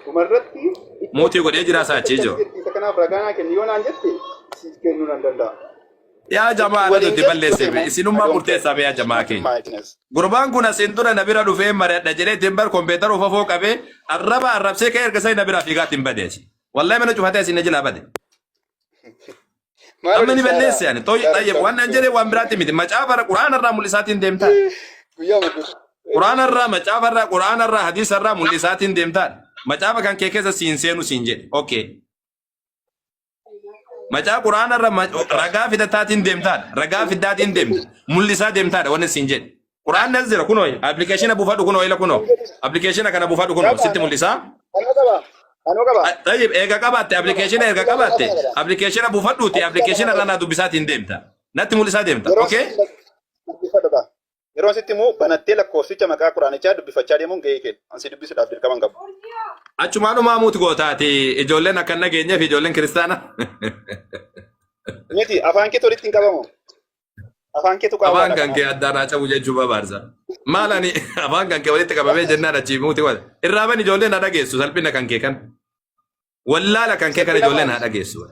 Dhumarratti. Mootii godhee jira saachee jiru. Kanaaf ragaa kenni yoo naan jette siif kennuu nan danda'a. Yaa jamaa nuti balleesse isinummaa murteessaa yaa jamaa keenya. Gurbaan kun asin dura na bira dhufee mari'adha jedhee timbar kompeetara ufafoo qabee arrabsee ka'ee erga na bira fiigaa ittiin badeesi. Wallahi mana cufatee asin na jilaa bade. Amma ni balleesse yaani xayyib waan nan jedhee waan biraatti miti macaafa quraana irraa mul'isaatiin deemtaa. Quraana irraa hadiisa irraa mul'isaatiin deemtaa. Macaafa kan kee keessa siin seenu siin jedhe. Okay. Macaa quraana irra ragaa fidataatiin deemtaadha. Ragaa fiddaatiin deemta. Mul'isaa deemtaadha wanni siin jedhe. Quraanni as jira kunoo appilikeeshina buufadhu kunoo ila kunoo. Appilikeeshina kana buufadhu kunoo sitti mul'isaa. Tayyib eega qabaatte appilikeeshina eega qabaatte appilikeeshina buufadhuuti appilikeeshina irraa naa dubbisaatiin deemta. Natti mul'isaa deemta. Okay? Yeroo sitti immoo banattee lakkoofsicha maqaa quraanichaa dubbifachaa deemuun gahee kenna. Ansi dubbisuudhaaf dirqama hin qabu. Achumaadhumaa muuti gootaati ijoolleen akka nageenyaa fi ijoolleen kiristaana. Miti afaan kee tolitti hin qabamu. Afaan kee tuqaa. Afaan kan kee addaan haa cabu jechuu babaarsa. Maal ani afaan kan kee walitti qabamee jennaan achii muuti wal. Irraa ban ijoolleen haa dhageessu salphina kan kee kan. Wallaala kan kee kan ijoolleen haa dhageessu.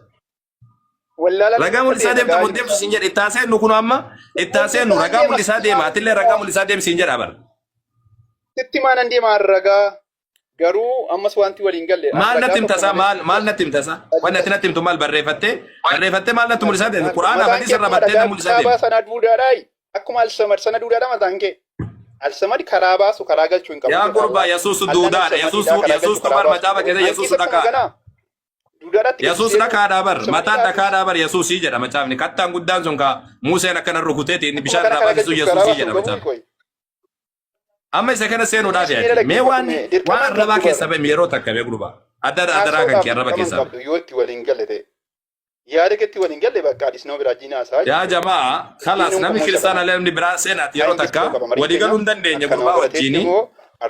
Ragaa mul'isaa deemta kun deemtu siin jedhe itti haaseennu kun amma itti haaseennu ragaa mul'isaa deema atillee ragaa mul'isaa deem siin jedha bara. Sitti maanan deemaa ragaa garuu ammas wanti waliin galle. Maal natti himtasaa maal natti himtasaa wanni ati natti himtu maal barreeffattee maal natti mul'isaa deemu quraana hadiisa irra battee mul'isaa deemu. Sana duudhaadhaa akkuma alsamad sana duudhaadhaa mataan kee. Alsamad karaa baasu karaa galchuu hin qabu. Yaa gurbaa Yesuus duudhaadha Yesuus tubar macaafa keessa Yesuus dhaqaa. Yesuus dhaqaadhaa bar mataan dhaqaadhaa bar Yesuusii jedha macaafni kattaan guddaan sun ka Museen akkana rukuteeti inni bishaan irraa baasisu Yesuusii jedha macaafni. Amma isa kana seenuudhaaf yaadde mee waan arrabaa keessa ba'e yeroo takka mee gurbaa addaraa kan kee arraba keessa ba'e. Yoo itti waliin galle ta'e yaada keetti waliin galle bakka adisnoo biraa jiinaasaa. Yaa jamaa kalaas namni kiristaana namni biraa seenaati yeroo takka walii galuu hin dandeenye gurbaa wajjini.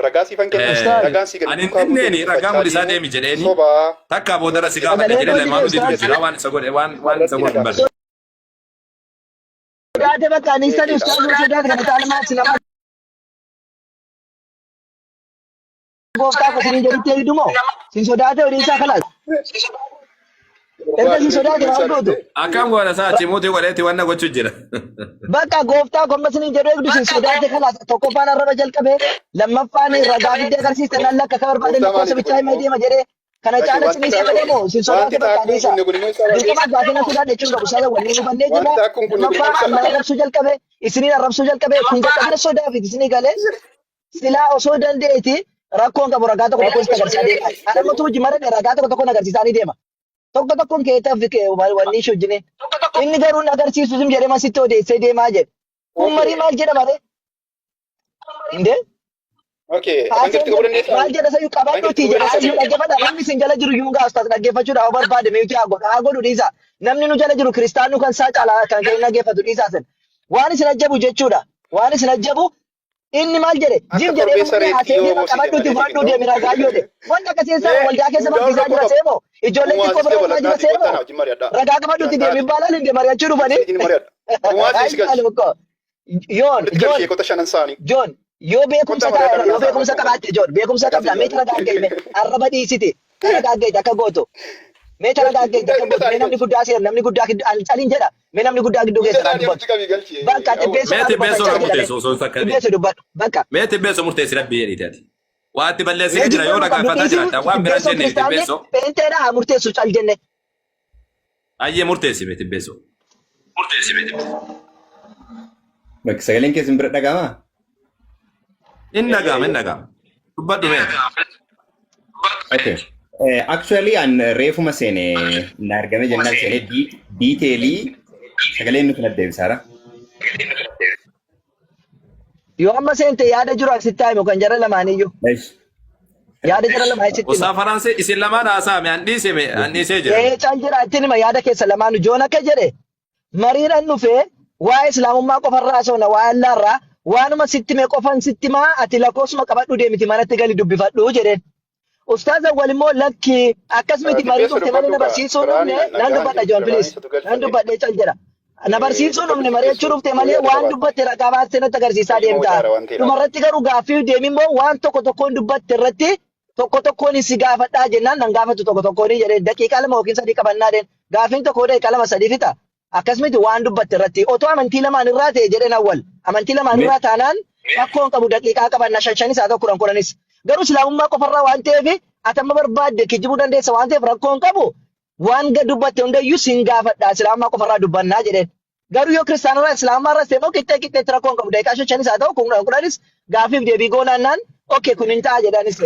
Ragaa siifan kenna ragaan si gadi. Ani inni ragaa mul'isaa deemi jedheeni takka boodara si gaafadha jedhee lamaan nuti jira waan isa godhe waan isa godhe hin barre. Sodaate bakka ani sadi ustaazuu sodaate kan ta'an sinama. Gooftaa ko sinin jedhutti eegdumoo sin sodaate horiin isaa kalaas. Erga sin sodaate maal gootu. Akkam goona isaa achi mootii godheetti wanna gochuu jira. Bakka gooftaa ko amma sinin jedhu eegdu sin sodaate kalaas tokkoffaan arraba jalqabee lammaffaan ragaa fiddee agarsiiste nan lakka ka barbaade lakkoofsa bichaa himee deema jedhee kana caala sinii sagalee moo sin sodaate bakka adeessa. Dirqama gaafina sodaate jechuun qabu isaa waliin hubannee jira. Lammaffaan amma arrabsuu jalqabee isiniin arrabsuu jalqabee kun jalqabina sodaa fi isinii galee silaa osoo dandeeti. Rakkoon qabu ragaa tokko tokko agarsiisaa deema. Adamma tuuji marade ragaa tokko tokko agarsiisaanii deema. Tokko tokkoon keetaaf wanni ishee hojjine. Inni garuu agarsiisu sim jedhee masitti odeessee deemaa jedhe. Ummarii maal jedha bare? Indee? Maal jedha sayyuu qabadhuutii jedha sayyuu dhaggeeffadha. Namni isin jala jiru yuun gaaftas dhaggeeffachuudhaaf barbaade meetii haa godhu dhiisa. Namni nu jala jiru kiristaanuu kan isaa caalaa kan kee dhaggeeffatu dhiisaa sen. Waan isin ajjabu jechuudha. Waan isin ajjabu inni maal jedhe jim jedhee haasee qabadhuuti fudhadhuu deemi ragaa yoode wanta akkasiinsa waldaa keessa barsiisaa jira seemo ijoolleen xiqqoo bira waldaa jira seemo ragaa qabadhuuti deemi baalaan hin mari'achuu dhufanii Joon yoo beekumsa qabaatte Joon beekumsa qabda meeti ragaa geeyme arraba dhiisite ragaa geeyte akka gootu Mee taragaagee mee namni guddaa seera namni guddaa caliin jedha mee namni guddaa gidduu keessa dubbatu bakka tibbeessu dubbadhu bakka mee tibbeessu murteessi rabbii jedhitaati waatti balleessee jira yoo dhaggeeffataa jiraata waan biraa jenne tibbeessu peenteedha haa murteessu cal jenne ayyee murteessi mee tibbeessu bakka sagaleen keessan bira dhaga'amaa in dhaga'ama dubbadhu mee okay actually an reefuma seene na argame jennaan seene detailii sagaleen nuti naddeebisaara yoo amma seente yaada jiru asitti haayimu kan jara lamaaniyyuu yaada jara lamaan asitti osaa faransee isin lamaan haasa'ame an dhiisee jira cal jira ittiin hima yaada keessa lamaanu joon akka jedhe mariidhaan dhufee waa'ee islaamummaa qofarraa soona waa'ee allaarraa waanuma sitti mee qofan sitti maa ati lakkoofsuma qabadhu deemiti manatti gali dubbifadhu jedheen ustaaza walimmoo lakki akkasumatti marii dhufte malee na barsiisuu dhufne nan dubbadha joon please nan dubbadhee cal jira na barsiisuu dhufne mari'achuu dhufte malee waan dubbatte ragaa baastee natti agarsiisaa deemta dhumarratti garuu gaaffii deemimmoo waan tokkoon dubbatte irratti tokkoon si gaafadhaa jennaan nan gaafatu tokkoon jedhee daqiiqaa 2 yookiin 3 qabannaa deen gaaffiin tokko daqiiqaa 2 3 fixa akkasumatti waan dubbatte irratti otoo amantii lamaan irraa ta'e jedheen awwal amantii lamaan irraa taanaan rakkoon qabu daqiiqaa qabannaa 5 isaa tokko 10 garuu islaamummaa qofarraa waan ta'eef atamma barbaadde kijibuu dandeessa waan ta'eef rakkoon qabu waan dubbatte hundayyuu sin gaafadhaa islaamummaa qofarraa dubbannaa jedheen garuu yoo kiristaanarraa islaamummaa irraa ta'e qixxeetti rakkoon qabu daqiiqaa 5 isaa ta'u 10 gaaffiif deebii goonaannaan okay kun hin ta'a jedhaanis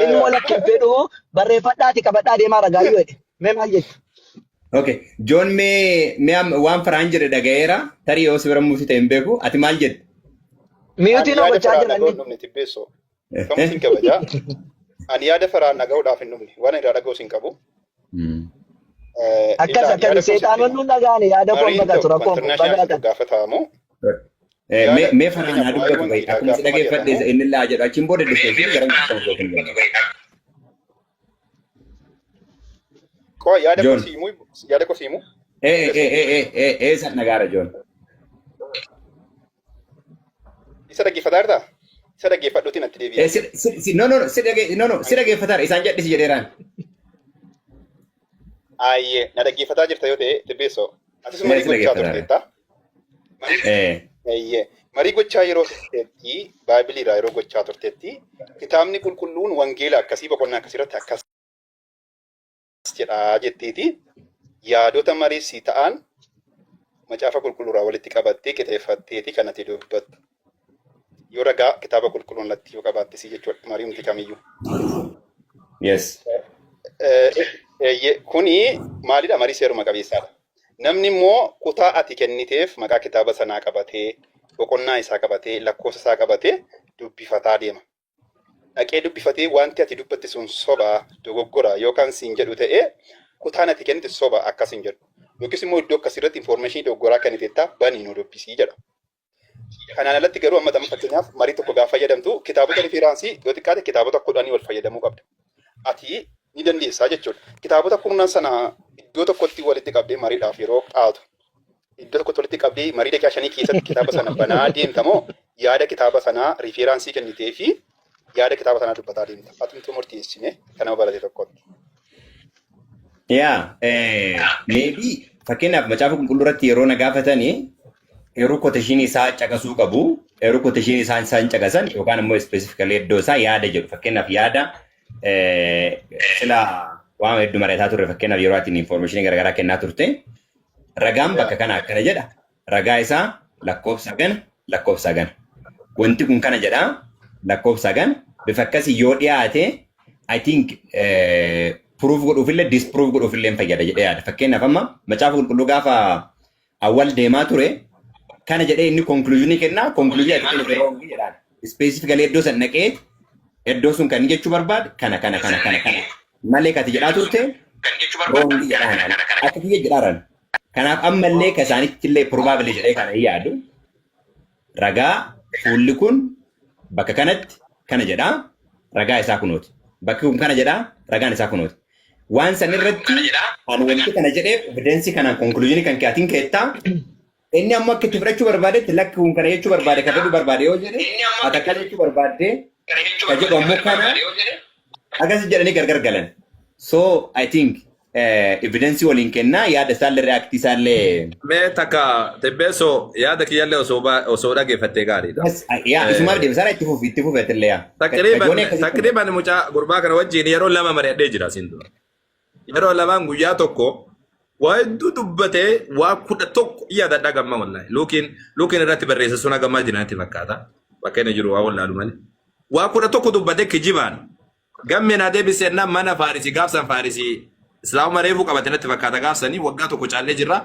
inni walakkee fedhu barreeffadhaati qabadhaa deemaa ragaayyuu jedhe mee maal jettu okay John mee waan faraan jedhe dhagayeera tarii yoo si bira muusi ta'e hin beeku ati maal jedhe miyuutiin hojjechaa jiranni Kamsin kabajaa ani yaada faraan dhaga'uudhaaf hin dhumne waan irraa dhaga'u sin qabu akkas seexaanonni dhagaani yaada koon dhagatu rakkoon kun gaafatamu mee faraan haa dubbatu bayi akkuma si dhageeffadhe inni laa jedhu achiin booda dhufee gara Kok yaada ko simu san nagaara John isa dhaggeeffataarta isa dhaggeeffadhuutiin atti deebi'e si dhaggeeffataara isaan jedhisi jedheeraan ayyee na dhaggeeffataa jirta yoo ta'e tibbeessoo atis marii gochaa turteetta ayyee marii gochaa yeroo turteetti baabiliirraa yeroo gochaa turteetti kitaabni qulqulluun wangeela akkasii boqonnaa akkasirratti akkas jedhaa jetteeti yaadota marii si ta'an macaafa qulqulluurraa walitti qabattee qixeeffatteeti kan ati dubbattu yoo ragaa kitaaba qulqulluun latti yoo qabaatte si jechuudha marii humti kamiyyuu. Yes. Kuni maalidha marii seeruma qabeessaadha. Namni immoo kutaa ati kenniteef maqaa kitaaba sanaa qabatee boqonnaa isaa qabatee lakkoofsa isaa qabatee dubbifataa deema. Dhaqee dubbifatee wanti ati dubbatte sun soba dogoggora yookaan siin jedhu ta'ee kutaan ati kennite soba akkas hin jedhu. Yookiis immoo iddoo akkasirratti information dogoggoraa kenniteetta banii nu dubbisii jedha. Kanaan alatti garuu amma fakkeenyaaf marii tokko gaafa fayyadamtu kitaabota riferaansii yoo xiqqaate kitaabota 10 wal fayyadamuu qabda. Ati ni dandeessaa jechuudha. Kitaabota 10 sana iddoo tokkotti walitti qabdee mariidhaaf yeroo qaatu. Iddoo tokkotti walitti qabdee marii daqiiqaa 5 keessatti kitaaba sana banaa deemtamoo yaada kitaaba sanaa riferaansii kennitee fi yaada kitaaba sanaa dubbataa deemta. Atumtuu murteessine kanama barate tokkotti. Maybe fakkeenyaaf macaafa qulqulluu irratti yeroo na gaafatanii yeroo quotation isaa caqasuu qabu. Yeroo quotation isaan caqasan yookaan immoo specifically iddoo isaa yaada jedhu. Fakkeenyaaf yaada sila waan hedduu mari'ataa turre fakkeenyaaf yeroo atiin information garaagaraa kennaa turte ragaan bakka kana akkana jedha. Ragaa isaa lakkoofsa gana. Wanti kun kana jedha lakkoofsa gana. Bifa akkasii yoo dhiyaate I think proof godhuufillee disproof godhuufillee hin fayyada jedhee yaada. Fakkeenyaaf amma macaafa qulqulluu gaafa awwal deemaa ture kana jedhee inni conclusionii kennaa conclusion ati kennu yeroo hungi jedhaan. Specifically iddoo san naqee iddoo sun kan jechuu barbaade kana malee kati jedhaa turte roongi jedhaan akka kiyya jedhaaran. Kanaaf ammallee ka isaanitti illee probably jedhee kana yaadu ragaa fuulli kun bakka kanatti kana jedhaa ragaa isaa kunooti. Bakki kun kana jedhaa ragaan isaa kunooti. Waan san irratti kan wanti kana jedheef evidensii kanaan conclusionii kan kaatiin keettaa inni ammoo akka itti fudhachuu barbaadetti lakki kun kana jechuu barbaade kan fedhu barbaade yoo jedhe ati akkana jechuu barbaadde ka jedhu ammoo kana akkas jedhanii gargar galan. So I think evidensii waliin kennaa yaada isaallee reaaktii isaallee. Mee takka tebbeessoo yaada kiyyaallee osoo dhageeffattee gaariidha. Isumaaf deebisaa itti fufeetillee yaa. Takriban mucaa gurbaa kana wajjin yeroo lama mari'adhee jira siin dura. Yeroo lamaan guyyaa tokko waa hedduu dubbatee waa 11 yaada dhagamma wallahi. Luukiin irratti barreessa sun hagammaa jiraatti fakkaata. Bakka inni jiru waa wallaalu malee. Waa 11 dubbatee kijibaan. Gammeen adeebisee nama mana Faarisii gaafsan Faarisii. Islaama reefu qabatee natti fakkaata gaafsanii waggaa tokko caallee jirra.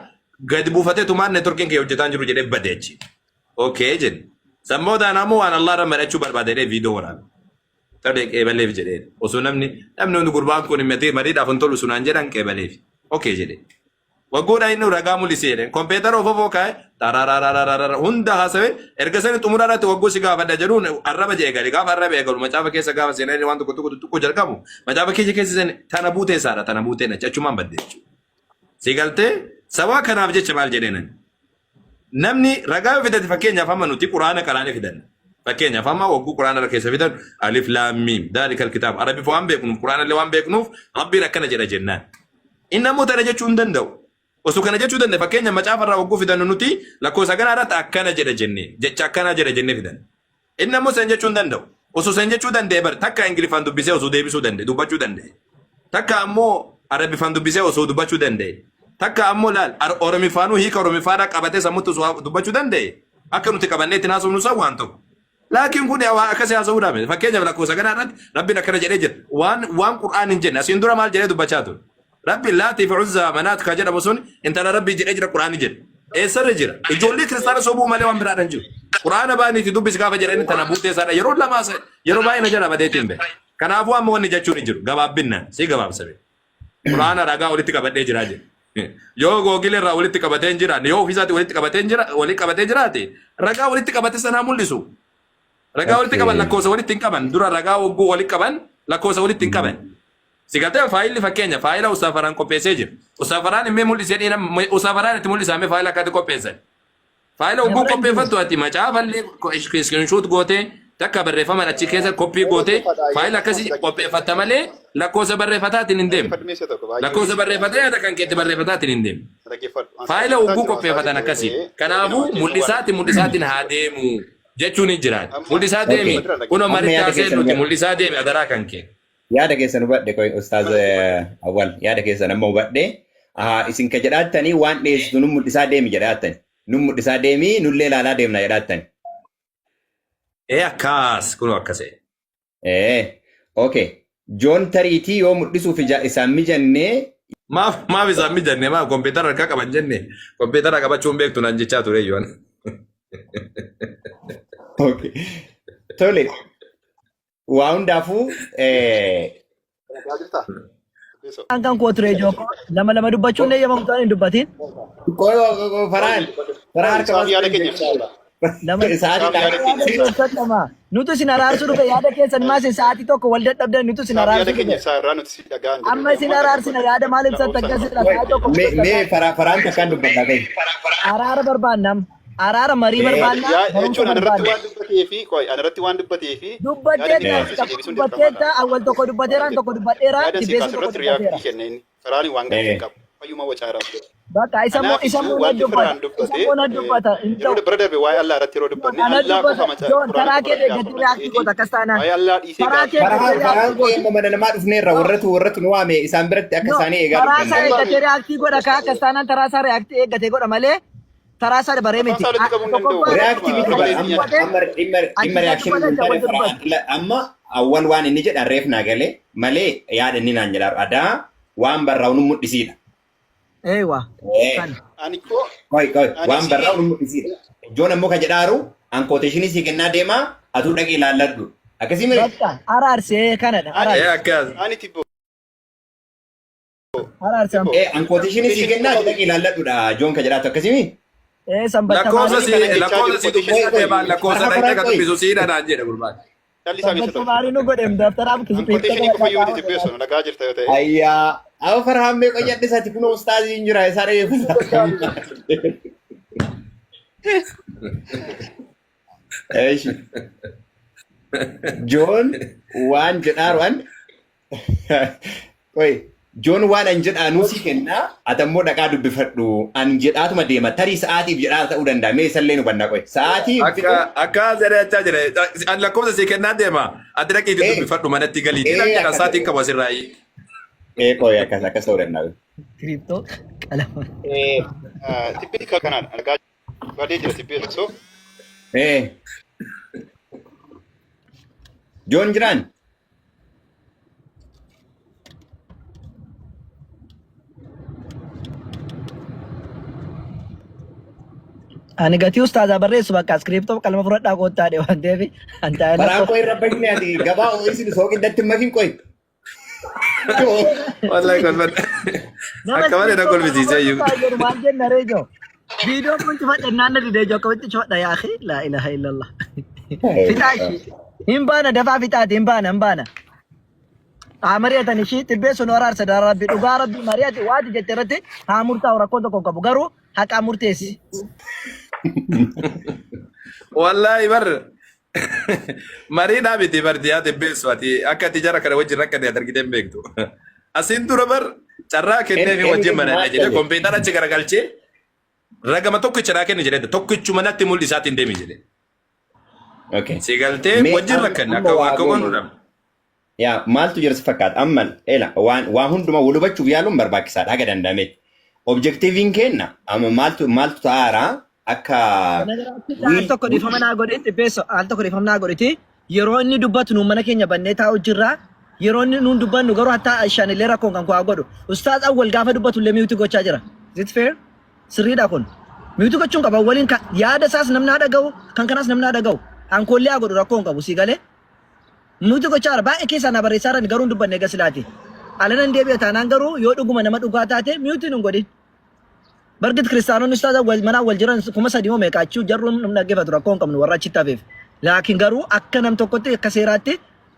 Gadi buufatee tumaan neetworkiin kee hojjetaan jiru jedhee badeechi. Okay jedhe. Sammoodhaan ammoo waan Allah irra mari'achuu barbaadee viidiyoo waraana. Ta'ee qeebaleef jedhee. Osoo namni hundi gurbaan kun himatee mariidhaaf hin tolu sunaan jedhan qeebaleef. Okay jedhe. Waggoodhaan inni ragaa mul'iseedhe. Kompeetara ofoo kaa'e tarararararara hunda haasawee erga sani xumuraa irratti waggoo si gaafadha jedhuun arraba jee eegale gaafa arraba eegalu macaafa keessa gaafa seenanii waan tokko jalqabu macaafa keessa sani tana buutee saadha tana buutee nacha achumaan badde jechuudha. Si galtee sabaa kanaaf jecha maal jedheenan namni ragaa fidate fakkeenyaaf amma nuti quraana qaraane fidanna. Fakkeenyaaf amma wagguu quraana keessa fidan alif laam miim daalikal kitaab arabi waan beeknuuf quraana illee waan beeknuuf rabbiin akkana jedha jennaan. Inni ammoo tana jechuu hin danda'u. Osoo kana jechuu danda'e fakkeenya macaafa irraa wagguu fidannu nuti lakkoofsa kana irratti akkana jedha jennee jecha akkana jedha jennee fidan. Inni ammoo san jechuu hin danda'u. Osoo san jechuu danda'e bar takka ingiliffaan dubbisee osoo deebisuu danda'e dubbachuu danda'e. Takka ammoo arabiffaan dubbisee osoo dubbachuu danda'e. Takka ammoo laal oromifaanuu hiika oromifaadhaa qabatee sammuutti osoo dubbachuu danda'e. Akka nuti qabannee itti naasofnu san waan tokko. Laakiin kun akkasii haasa'uudhaaf fakkeenyaaf lakkoofsa kana irratti rabbiin akkana jedhee jira. Waan qur'aan hin jenne asiin dura maal jedhee dubbachaa ture. Rabbi laati fi uzza manaat ka jedhamu sun intala rabbi jedhee jira quraani jedhe. Eessarra jira. Ijoollee kiristaana sobuu malee waan biraadhaan jiru. Quraana baaniiti dubbisi gaafa jedhanii tana buutee isaadha. Yeroo baay'ee na jala badeetiin ba'e. Kanaafuu amma wanni jechuun hin jiru. Gabaabbinaan si gabaabsame. Quraana ragaa walitti qabadhee jiraa jira. Yoo googile irraa walitti qabatee jiraan yoo ofiisaatti walitti qabatee jiraate ragaa walitti qabate sanaa mul'isu. Ragaa walitti qaban lakkoofsa walitti hin qaban. Dura ragaa wagguu walitti qaban lakkoofsa walitti hin qaban. Sigatee faayilli fakkeenya faayila usaafaraan qopheessee jira. Usaafaraan immoo mul'isee dhiina usaafaraan itti mul'isamee faayila akkatti qopheessan. Faayila oguu qopheeffattu ati macaafallee iskiriinshuut gootee takka barreeffaman achi keessa koppii gootee faayila akkasii qopheeffatta malee lakkoofsa barreeffataatiin hin deemu. Lakkoofsa barreeffataa yaada kan keetti barreeffataatiin hin deemu. Faayila oguu qopheeffatan akkasii. Kanaafuu mul'isaatiin haa deemu jechuun hin jiraatu. Mul'isaa deemi kunoo marichaasee nuti mul'isaa deemi adaraa kan kee. Yaada keessan hubadhe koi ustaaz awwal yaada keessan amma hubadhe isin ka jedhaattanii waan dhiyeessitu nu mul'isaa deemi jedhaattani nu mul'isaa deemi nullee ilaalaa deemna jedhaattani. Akkas kunoo akkasee. Okay. Joon tariitii yoo mul'isuuf isaan mijannee. Maaf isaan mijannee maaf kompiitara harkaa qaban jenne kompiitara qabachuun beektu naan jechaa ture yoon. Okay. Tole. Waa hundaafuu Kan koo ture Joko lama dubbachuun illee yemmuu ta'an hin dubbatin. Faraan harka yaada keenya nuti sin araarsuu dhufe yaada keessan maas sa'aatii tokko wal dadhabdan nuti sin araarsuu dhufe. Amma sin araarsina yaada maal ibsatti akkasitidha sa'aatii tokko. Mee faraan takkaan dubbadhaa ta'e. Araara barbaannam. Araara marii barbaannaa. Jechuun anarratti waan dubbatee fi dubbatteetta awwal tokko dubbateeraan tokko dubbateera tibbeessu tokko dubbateera. Faraani waan gaarii qabu. Fayyuma wacaaraaf. Bakka isa muuna dubbata. Yeroo bira darbe waa'ee Allah irratti yeroo dubbanne Allah qofa macaafa. Karaa kee deeggartii reaaktii goota akkas taanaan. Waa'ee Allah dhiisee faraan kee mana namaa dhufneerra warratu nu waame isaan biratti akka isaanii eegaa dubbanne. Taraa isaa eeggatee reaaktii godha kaa akkas taanaan taraa isaa reaaktii eeggatee godha malee. Tarasa da bare miti. Dhimma reakshinii amma awwal waan inni jedhan reef naa galee malee yaada inni naan jedhaa adaa waan barraa'u nu mul'isiidha. Eewa. Waan barraa'u nu mul'isiidha. Joon ammoo ka jedhaaru ankooteshinii sii kennaa deemaa atuu dhaqee ilaalladhu. Akkasii mire. Araarsee kanadha. Ani tibboo. Araarsee. Ankooteshinii sii kennaa atuu dhaqee ilaalladhudha Joon ka jedhaatu akkasii lakkoofsa si dubbisa deemaan lakkoofsa dhaqee kan dubbisu siidha naan jedhe gurbaati. Maali nu godheem daftaraaf ayyaa awa farhaan mee qoyyadhe isaati kun ustaazii hin jira isaa dheeeffata. Joon waan jedhaaruan qoy Joon waan an jedhaanuu si kenna atammoo dhaqaa dubbifadhu an jedhaatuma deema tarii sa'aatiif jedhaa ta'uu danda'a mee isallee nu bannaa qoy sa'aatii akka jedhachaa jira an lakkoofsa si kennaa deema ati dhaqiitti dubbifadhu manatti galiitti jedha sa'aatiin qabu asirraa qoy akkas ta'uu danda'a. Kiriptoo qalama. Tibbii kanaan argaa badee jira tibbii osoo. Joon jiraan. Ani gatii ustaazaa barreessu bakka iskiriiptoo qalama fudhadhaa koottaa dhee waan ta'eef an taa'ee Baraa qoy irra bahin ati gabaa ofiisin sooqiddatti makin qoy. Wallahi kolfan akka malee na kolfisiisee iyyuu. Maal jenna reejoo? Viidiyoo kun cufadhe naanna didee joo akkamitti cufadha yaa akhi laa ilaha illallah. Fixaashi hin baana dafaa fixaati hin baana. Mari'atan ishii tibbee sun waraarsa dara rabbi dhugaa rabbi mari'ati waati jette irratti haa murtaa'u rakkoon tokko qabu garuu haqaa murteessi. Wallahi bar mariidhaa miti bardiyaa tibbeessu ati akka ati jara kana wajjin rakkate argitee beektu. Asiin dura bar carraa kennee fi wajjin manadha jedhee kompiitara achi garagalchee ragama tokkicha naa kenni jedhee tokkichu manatti mul'isaatiin deemi jedhee. Si galtee wajjin rakkanne akka gonuudhaan. Yaa maaltu jira si fakkaata amman waan hundumaa wal hubachuuf yaaluun barbaachisaadha haga danda'ametti. Objektiiviin kenna amma maaltu ta'aara akka Al tokko dhiifama naa godhetti beeso al tokko dhiifama naa godhetti yeroo inni dubbatu nu mana keenya bannee taa'u jirra yeroo inni nuun dubbannu garuu hatta shanillee rakkoon kan ku'aa godhu ustaaz awwal gaafa dubbatu illee miyuuti gochaa jira. Is it fair? Sirriidha kun. Miyuuti gochuun qaba waliin yaada isaas namni haa dhaga'u kan kanaas namni haa dhaga'u hankoollee haa godhu rakkoon qabu si galee. Miyuuti gochaa jira baay'ee keessaa na barreessaa jiran garuu dubbanne gasilaati. Alanan deebi'e taanaan garuu yoo dhuguma nama dhugaa taate miyuuti nun godhin. Bargit kiristaanonni ustaaza mana wal jiran kuma sadii moo meeqaachuu jarruun namni dhaggeeffatu rakkoon qabnu warra achitti hafeef. Laakiin garuu akka nam tokkotti akka seeraatti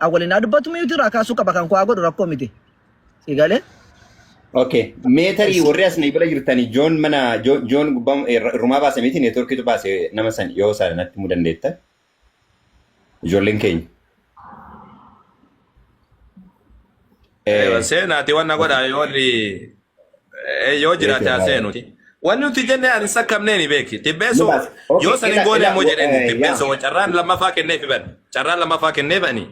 awwaliin haa dubbatu miyuuti irraa kaasuu qaba kan ku'aa godhu rakkoo miti. Si galee? Okay. Meetarii warri as na ibala jirtanii Joon gubbaa rumaa baase miti neetworkiitu baase nama san yoo isaa natti himuu dandeetta. Ijoolleen keenya. Seenaati wanna godhaa yoo jiraate haa seenuti. Wanni nuti jenne ani sakkamnee ni beeki. Tibbeessoo yoo sani goonee moo jedheni tibbeessoo carraan lammaffaa kennee fi bani. Carraan lammaffaa kennee bani.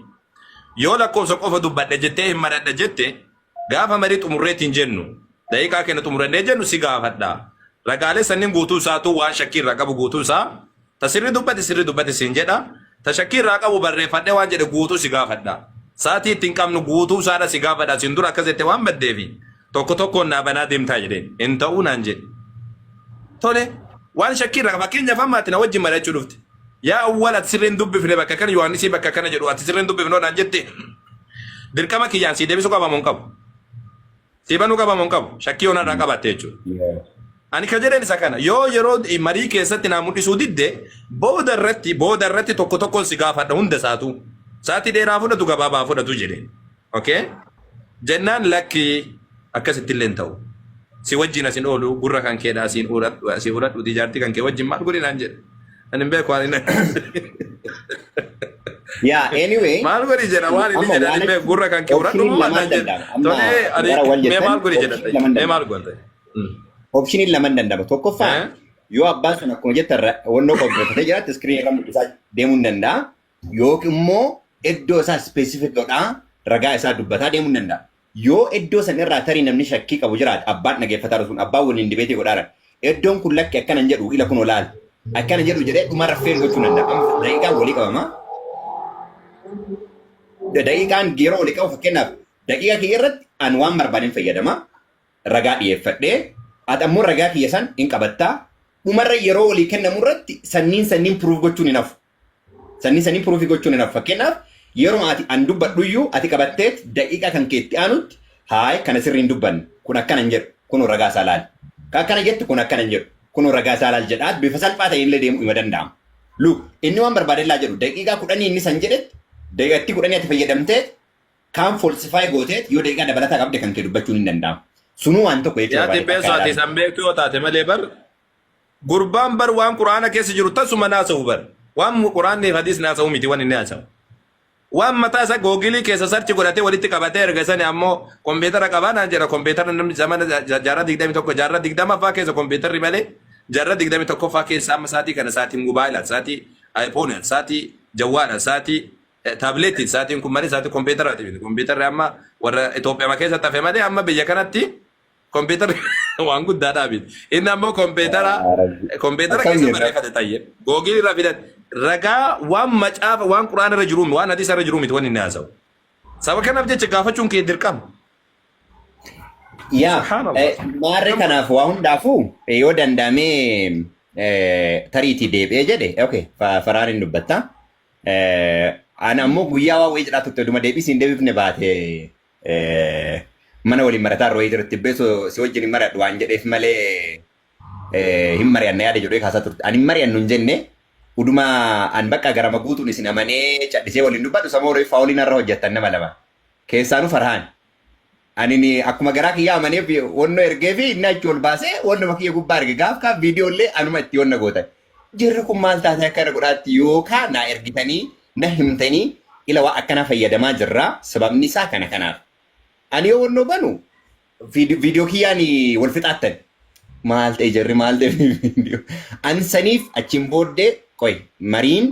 Yoo lakkoofsa qofa dubbadhe jettee hin maradha jette gaafa marii xumurreetiin jennu daqiiqaa kenna xumurrannee jennu si gaafadha. Ragaalee sanniin guutuu isaatu waan shakkii irraa qabu guutuu isaa ta sirri dubbate siin jedha ta shakkii irraa qabu barreeffadhee waan jedhe guutuu si gaafadha. Saatii ittiin qabnu guutuu isaadha si gaafadha siin dura akkas jette waan baddeefi tokko tokkoon naa banaa deemtaa jedheen hin ta'uu naan jedhe. Tole waan shakkii irraa fakkeenyaaf amma ati na wajjin mari'achuu dhufte. Yaa awwaal ati sirriin dubbifne bakka kana Yohaannisii bakka kana jedhu ati sirriin dubbifne naan jette dirqama kiyyaan si deebisuu qabamu hin qabu. Si banuu qabamu hin qabu shakkii onarraa qabatte jechuudha. Ani ka jedheen isa kana yoo yeroo marii keessatti naa mul'isuu didde booda irratti tokko tokkoon si gaafadha hunda isaatu. Saatii dheeraa fudhatu gabaabaa fudhatu jedheen. Okay? Jennaan lakki akkasitti illee hin ta'u. Si wajjin asin oolu gurra kan keedhaa si fudhadhu ijaartii kan kee wajjin maal godhi naan jedhe. Ani hin beeku waan inni. Yeah, anyway. Maal godhi jedha waan inni jedha ani beeku gurra kan kee fudhadhu maal naan jedhe. Tolee ani mee maal godhi jedha mee maal godha. Opshiniin lamaan danda'ama. Tokkoffaa yoo abbaan sun akkuma jettarra wannoo qopheeffatee jiraatti iskiriin irra mul'isaa deemuu hin danda'a. Yookiin immoo iddoo isaa specific godhaa ragaa isaa dubbataa deemuu hin danda'a. Yoo iddoo san irraa tarii namni shakkii qabu jiraate abbaan dhaggeeffataa sun abbaan waliin dibeetii godhaaran iddoon kun lakki akkana hin jedhu ila kun olaal akkana jedhu jedhee dhuma raffeen gochuu danda'a. Daqiiqaan walii qabama. Daqiiqaan yeroo walii qabu fakkeenyaaf daqiiqaa kiyya irratti an waan barbaadeen fayyadama ragaa dhiyeeffadhee ati ammoo ragaa kiyya san hin qabattaa dhumarra yeroo walii kennamu irratti sanniin puruuf gochuun hin hafu. Sanniin puruufii gochuun hin hafu. Fakkeenyaaf yeroo ati an dubbadhuyyuu ati qabatteet daqiiqaa kan keetti aanutti haay kana sirriin dubbanne kun akkana hin jedhu kun ragaa isaa laal. Akkana jettu kun akkana hin jedhu kun ragaa isaa laal jedhaat bifa salphaa ta'een illee deemuu ima danda'ama. Luuk inni waan barbaadee laa jedhu daqiiqaa 10 inni san jedhetti daqiiqatti 10 ati fayyadamtee kaan falsifaa gooteet yoo daqiiqaa dabalataa qabde kan kee dubbachuun hin danda'amu. Sunuu waan tokko jechuudha. Yaa tibbeessoo ati san beektu yoo taate malee bar gurbaan bar waan quraana keessa jiru tasuma naasa'u bar waan quraanni fi hadiis naasa'u miti waan inni naasa'u. waan mataa isaa googilii keessa sarchi godhatee walitti qabatee erga sani ammoo kompiitara qabaa naan jedha kompiitara namni zamana jaarraa 21 jaarraa 20 faa keessa kompiitarri malee jaarraa 21 faa keessa amma saatii kana saatii mobaayilaa saatii aayipoonii saatii jawwaala saatii taabileetii saatiin kun malee saatii kompiitaraati kompiitarri amma warra Itoophiyaa keessa tafe malee amma biyya kanatti kompiitarri waan guddaadhaa biti inni ammoo kompiitara keessa barreeffate tayyee googilii irraa fidate ragaa waan macaafa waan quraana irra jiruumi waan hadiisa irra jiruumi waan inni haasa'u saba kanaaf jecha gaafachuun kee dirqama. Yaa maarree kanaaf waa hundaafuu yoo danda'amee tariitii deebi'ee jedhe okay faraan hin dubbatta. Ana ammoo guyyaa waa wayii jedhaa turte dhuma deebisiin deebifne baate mana waliin marataa irra wayii jirutti beeso si wajjin hin maradhu waan jedheef malee hin mari'anna yaada jedhee kaasaa turte. Ani hin mari'annu hin jenne uduma an bakka garama guutuun isin amanee cadhisee waliin dubbadhu sama horii faawoliin irra hojjettan nama lama. Keessaanuu farhaan. Ani akkuma garaa kiyyaa amaneef wannoo ergee fi inni achi ol baasee wannuma kiyya gubbaa erge gaaf kaaf viidiyoo illee anuma itti wonna gootan. Jirri kun maal taatee akka irra godhaatti yookaan na ergitanii na himtanii ila waa akkanaa fayyadamaa jirraa sababni isaa kana kanaaf. Ani yoo wannoo banu viidiyoo kiyyaan wal fixaattan. Maal ta'e jirri maal ta'e viidiyoo. Ani saniif achiin booddee qoy mariin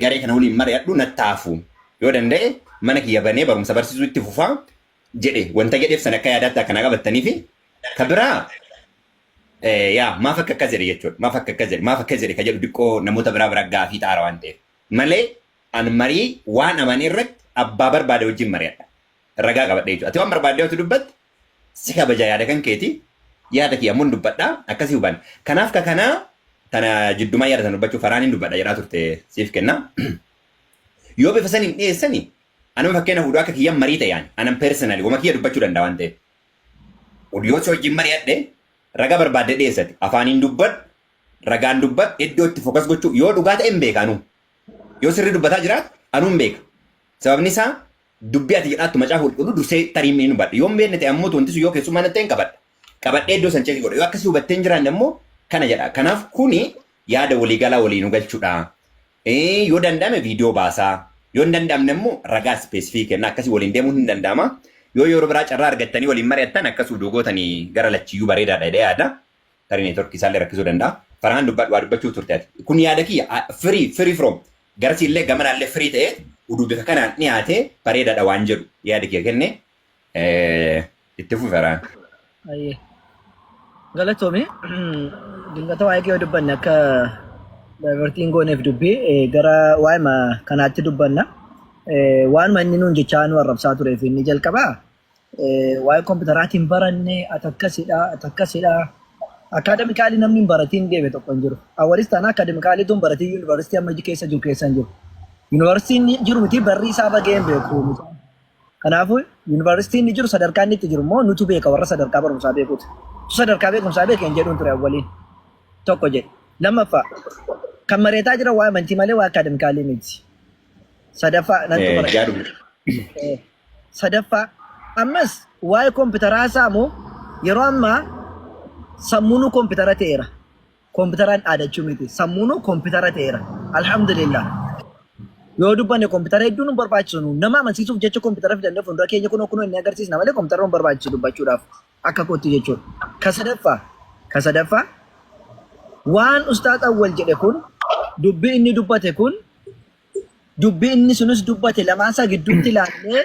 garee kana waliin mari'adhu nattaafu yoo danda'e mana kiyya banee barumsa barsiisuu itti fufaa jedhe wanta jedheef sana akka yaadaatti akkana qabattanii fi kabiraa yaa maaf akka akkas jedhe jechuudha maaf akka jedhe ka jedhu diqqoo namoota biraa gaafii xaara waan ta'eef malee an marii waan amanee irratti abbaa barbaade wajjin mari'adha ragaa qabadhe jechuudha ati waan barbaadde yoo dubbatte si kabaja yaada kan keeti yaada kiyya ammoo dubbadha akkasii huban kanaaf ka kanaa tana jiddumaa yaada sana dubbachuu faraan hin dubbadha jedhaa turte siif kenna yoo bifa saniin dhiyeessanii anuma fakkeenya huduu akka kiyyan marii ta'an anan personally wama kiyya dubbachuu danda'a waan ta'eef yoo si wajjin mari'adhe ragaa barbaadde dhiyeessati afaaniin dubbadhu ragaan dubbadhu iddoo itti fokas gochuu yoo dhugaa ta'e hin beeka anuu yoo sirrii dubbataa jiraatu anuu hin beeka sababni isaa dubbii ati jedhaattu macaafa qulqulluu dursee tarii hin hubadhu yoo hin beekne ta'e ammoo wanti sun yoo keessumaa natti hin qabadhee iddoo san cheekii godha yoo akkasii hubattee hin jiraanne ammoo kana jedha kanaaf kuni yaada waliigalaa waliin galchuudha yoo danda'ame viidiyoo baasaa yoo hin danda'amne immoo ragaa ispeesifiik kenna akkasii waliin deemuun hin danda'ama yoo yeroo biraa carraa argattanii waliin mari'attan akkasuu dogootanii gara lachiyyuu bareedaadha jedhee yaada tarii neetworkii isaallee rakkisuu danda'a faraan dubbadhu waa dubbachuu turte ati kun yaada kiyya free from garasiillee gamanaallee free ta'ee uduu bifa kanaan dhiyaatee bareedaadha waan jedhu yaada kiyya kenne itti fufi faraan. Galatoome dingata waa'ee kee dubbanne akka dabartiin gooneef dubbii gara waa'ee kanaatti dubbanna waan manni nuun jechaa nu arrabsaa tureef inni jalqabaa waa'ee kompiitaraatiin baranne atakkasidha akaademikaalii namni hin baratiin deeme tokko hin jiru awwalis taana akaademikaalii tun baratii yuunivarsiitii amma keessa jiru keessa hin jiru yuunivarsiitiin jiru miti barri isaa bagee hin beeku kanaafuu yuunivarsiitiin ni jiru sadarkaa inni itti jiru immoo nutu beeka warra sadarkaa barumsaa beekuuti sadarkaa beekumsaa beekeen jedhuun ture awwaliin tokko jedhe lammaffaa kan mareetaa jira waa'ee amantii malee waa'ee akaademikaalii miti sadaffaa sadaffaa ammas waa'ee kompiitaraa saamu yeroo ammaa sammuunu kompiitara ta'eera kompiitaraan dhaadachuu miti sammuunu kompiitara ta'eera alhamdulillah yoo dubbanne kompiitara hedduun nu barbaachisu nama amansiisuuf jecha kompiitara fidannee fuuldura keenya kun inni agarsiisna malee kompiitara nu barbaachisu dubbachuudhaaf akka kootti jechuudha. Ka sadaffaa waan ustaaz awwal jedhe kun dubbii inni dubbate kun dubbii inni sunis dubbate lamaasaa gidduutti ilaallee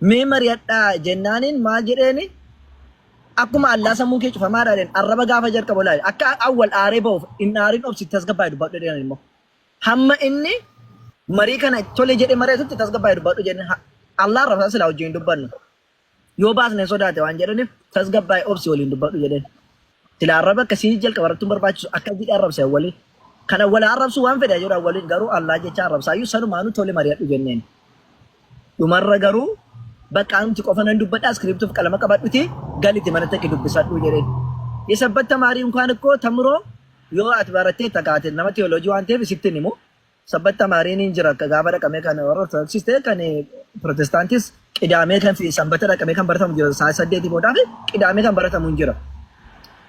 mee mari'adhaa jennaaniin maal jedheeni akkuma allaa sammuu kee cufamaadhaan arraba gaafa jalqabu laale akka awwal aaree ba'uuf inni aariin obsitti tasgabbaa'ee dubbadhu jedhan immoo hamma inni marii kana tole jedhe mareetutti tasgabbaa'ee dubbadhu jedhan allaa arrabsaa silaa wajjin dubbannu yoo baasne sodaate waan jedhaniif tasgabbaa'ee obsi waliin dubbadhu jedhan silaa arraba akkasii jalqaba irratti barbaachisu akka jedhe arrabse awwaliin kana wala arrabsu waan fedha jedhu awwaliin garuu allaa jecha arrabsaayyuu sanumaanuu tole mari'adhu jenneen dhumarra garuu bakka anti qofa nan dubbadhaa iskiriiptuuf qalama qabadhuti galiti mana takki dubbisadhu jedheen የሰበት ተማሪ እንኳን እኮ ተምሮ yoo ati barattee takaatin nama teoloojii waan ta'eef isittiin himu sabbat tamaariin hin jira gaafa dhaqamee kan ortodoksii ta'e kan protestaantis qidaamee kan fi sanbata dhaqamee kan baratamu jira saa 8 boodaa fi qidaamee kan baratamu hin jira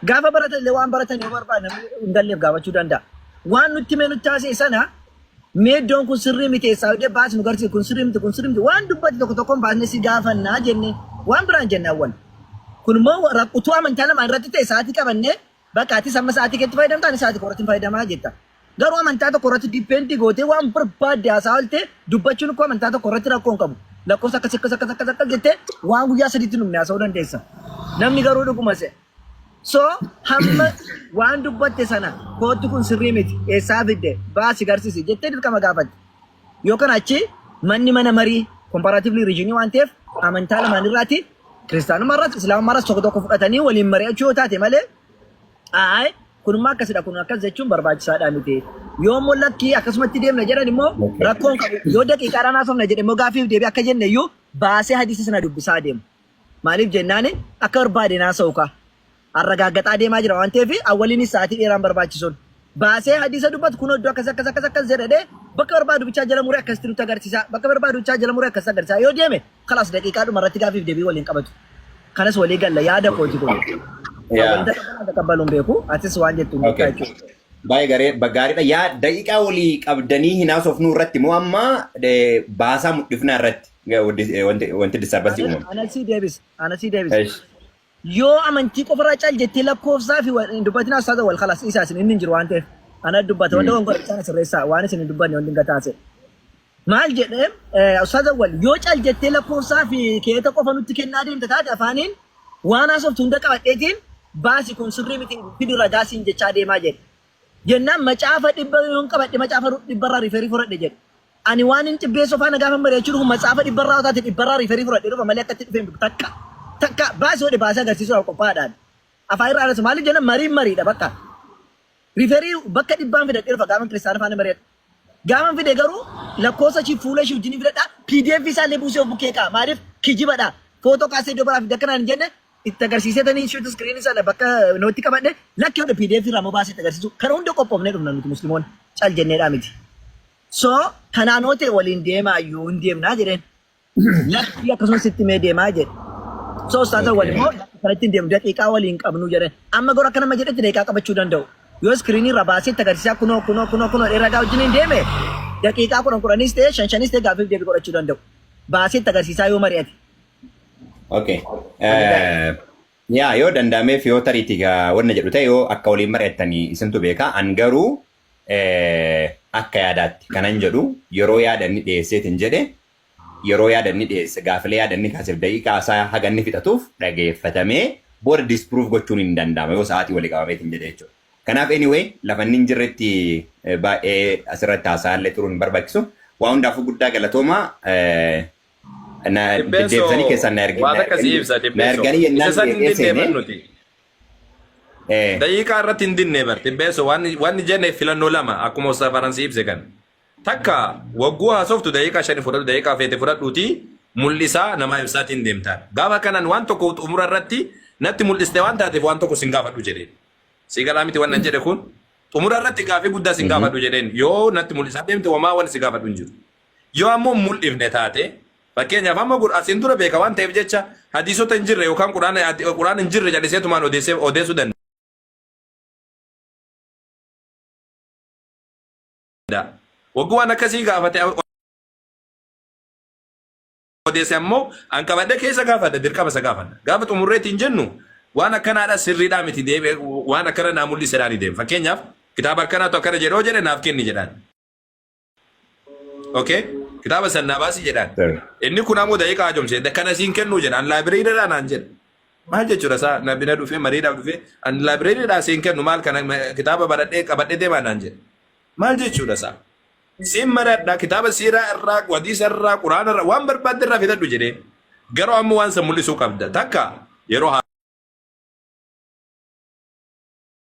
gaafa baratan illee waan baratan yoo barbaade namni hin galleef gaafachuu danda'a waan nutti mee nutti taasise sana Meeddoon kun sirrii miti eessaa hodhee baas nu garsiisu kun sirrii miti waan dubbatti tokko tokkoon baasnee si gaafannaa jenne waan biraan jenne awwal. Kun immoo utuu amantaa namaa irratti ta'e sa'aatii qabannee bakka ati samma sa'aatii keetti fayyadamtaan sa'aatii korratti fayyadamaa jetta. Garuu amantaa tokko irratti dipeendii gootee waan barbaadde haasaa oolte dubbachuun akkoo amantaa tokko irratti rakkoo hin qabu. Lakkoofsa akkas jettee waan guyyaa sadiitti numne haasa'uu dandeessa. Namni garuu dhuguma se'a. So hamma waan dubbatte sana kootti kun sirrii miti eessaa fidde baasi garsiisi jettee dirqama gaafatte. Yookaan achi manni mana marii comparatively regionii waan ta'eef amantaa lamaan irraati kiristaanummaa irratti islaamummaa irratti tokko tokko fudhatanii waliin mari'achuu yoo taate malee kunummaa akkasidha kun akkas jechuun barbaachisaadha miti. Yoo immoo lakkii akkasumatti deemna jedhan immoo rakkoon qabu yoo daqiiqaadhaan haasofna jedhe immoo gaafiif deebii akka jenne iyyuu baasee hadiisa sana dubbisaa deemu. Maaliif jennaan akka barbaade naasa'u kaa. Arragaaggataa deemaa jira waan ta'eef awwaliin sa'aatii dheeraan barbaachisuun baasee hadiisa dubbatu kun iddoo akkas jedhadhee bakka barbaadu bichaa jala muree akkasitti nutti agarsiisa bakka barbaadu bichaa jala muree akkas agarsiisa yoo deeme kalaas daqiiqaa dhuma irratti gaafiif deebii waliin qabatu kanas walii galla yaada kooti kun wanta qabbaluun beeku atis waan jettu jechuudha. Baay'ee gaariidha. Yaa daqiiqaa walii qabdanii hin haasofnuu irratti moo amma baasaa mul'ifnaa irratti wanti disarbansii uumamu. Anasii deebis. Yoo amantii qofarraa caal jettee lakkoofsaa fi dubbatiin haasaa wal kalaas isaa isin inni hin jiru waan ta'eef ana dubbata wanta wangoon isaan sirreessaa waan isin hin dubbanne wanti hin gataase. Maal jedhee haasaa wal yoo caal jettee lakkoofsaa fi keeta qofa nutti kennaa deemte taate afaaniin waan haasoftu hunda qabadheetiin baasi kun sirrii miti fidi ragaasiin jechaa deemaa jedhe. Jennaan macaafa dhibba yoon qabadhe macaafa dhibbarraa riferii fudhadhe jedhe. Ani waan hin xibbeessoo faana gaafa mari'achuun macaafa dhibbarraa taate dhibbarraa riferii fudhadhe dhufa malee akkatti dhufeen takka baasii hodhe baasee agarsiisuudhaaf qophaa'aadhaan. Afaan irraa adeemsa maaliif jenna mariidha bakka. Riferii bakka dhibbaan fidadhee dhufa gaafa kiristaana faana mari'adha. Gaafa fide garuu lakkoofsa ishii fuula ishii wajjin fidadhaa PDF isaallee buusee of bukkee qaba maaliif kijibadha. Footoo kaasee iddoo biraa fidda kanaan jenne itti agarsiisetanii shoot screen isaa bakka nootti qabadhe lakkii hodhe PDF irraa moo baasee itti agarsiisu kana hunda qophoofnee dhufna nuti musliimoonni cal jenneedhaa miti. So kanaan hoote waliin deemaa iyyuu hin deemnaa jedheen lakkii akkasumas itti mee deemaa jedhe. So ustaata waliin moo kanatti hin deemu daqiiqaa waliin qabnu jedheen amma garuu akka nama jedhetti daqiiqaa qabachuu danda'u. Yoo screen irraa baasee itti agarsiisaa kunoo dheeragaa wajjin hin deeme daqiiqaa kudhanis ta'e shanis ta'e gaafiif deebii godhachuu danda'u. Baasee itti agarsiisaa yoo mari'ate. Okay. Yaa yoo danda'ameef yoo tariitii wanna jedhu ta'e yoo akka waliin mari'attanii isintu beeka an garuu akka yaadaatti kanan jedhu yeroo yaadanni dhiyeesseetiin jedhe yeroo yaadanni dhiyeesse gaafilee yaadanni kaasif daqiiqaa isaa haga inni fixatuuf dhageeffatamee booda disproof gochuun hin danda'ama yoo sa'aatii walii qabameetiin jedhe jechuudha. Kanaaf anyway lafa inni hin jirretti baay'ee asirratti haasa'allee turuun hin barbaachisu. Waa hundaafuu guddaa galatoomaa. Deebisanii keessaan na erganii yennaan dhiyeessine. Daqiiqaa irratti hin dinne bar tibbeessoo waan jenne filannoo lama akkuma usaa faransii ibse kan. Takka wagguu haasoftu daqiiqaa 5 fudhatu daqiiqaa feete fudhadhuuti mul'isaa nama ibsaatiin deemtaan. Gaafa kanaan waan tokko xumura irratti natti mul'iste waan taateef waan tokko sin gaafadhu jedheen. Si galaa miti waan jedhe kun xumura irratti gaafii guddaa sin gaafadhu jedheen yoo natti mul'isaa deemte wamaa waan si gaafadhu hin jiru. Yoo ammoo mul'ifne taate fakkeenyaaf amma asiin dura beeka waan ta'eef jecha hadiisota hin jirre yookaan quraan hin jirre jalliseetumaan odeessuu danda'a. Wagguu waan akkasii gaafate odeesse ammoo an qabadhe keessa gaafadha dirqama isa gaafadha. Gaafa xumurreetti hin jennu waan akkanaadha sirriidhaa miti deebi'e waan akkana naa mul'isedhaan deemu. Fakkeenyaaf kitaaba akkanaatu akkana jedhoo jedhe naaf kenni jedhaan. Okay? Kitaaba sannaa baasii jedhaan. Inni kun ammoo daqiiqaa haajomse kana siin kennuu jedhaan laabiriidhaan naan jedha. Maal jechuudha isaa nabina dhufee mariidhaaf dhufee an laabiriidhaan siin kennu maal kana kitaaba baradhee qabadhee deemaa naan jedha. Maal jechuudha isaa? Siin maradhaa kitaaba siiraa irraa hadiisa irraa quraana irraa waan barbaadde irraa fidadhu jedhee garuu ammoo waan san mul'isuu qabda. Takka yeroo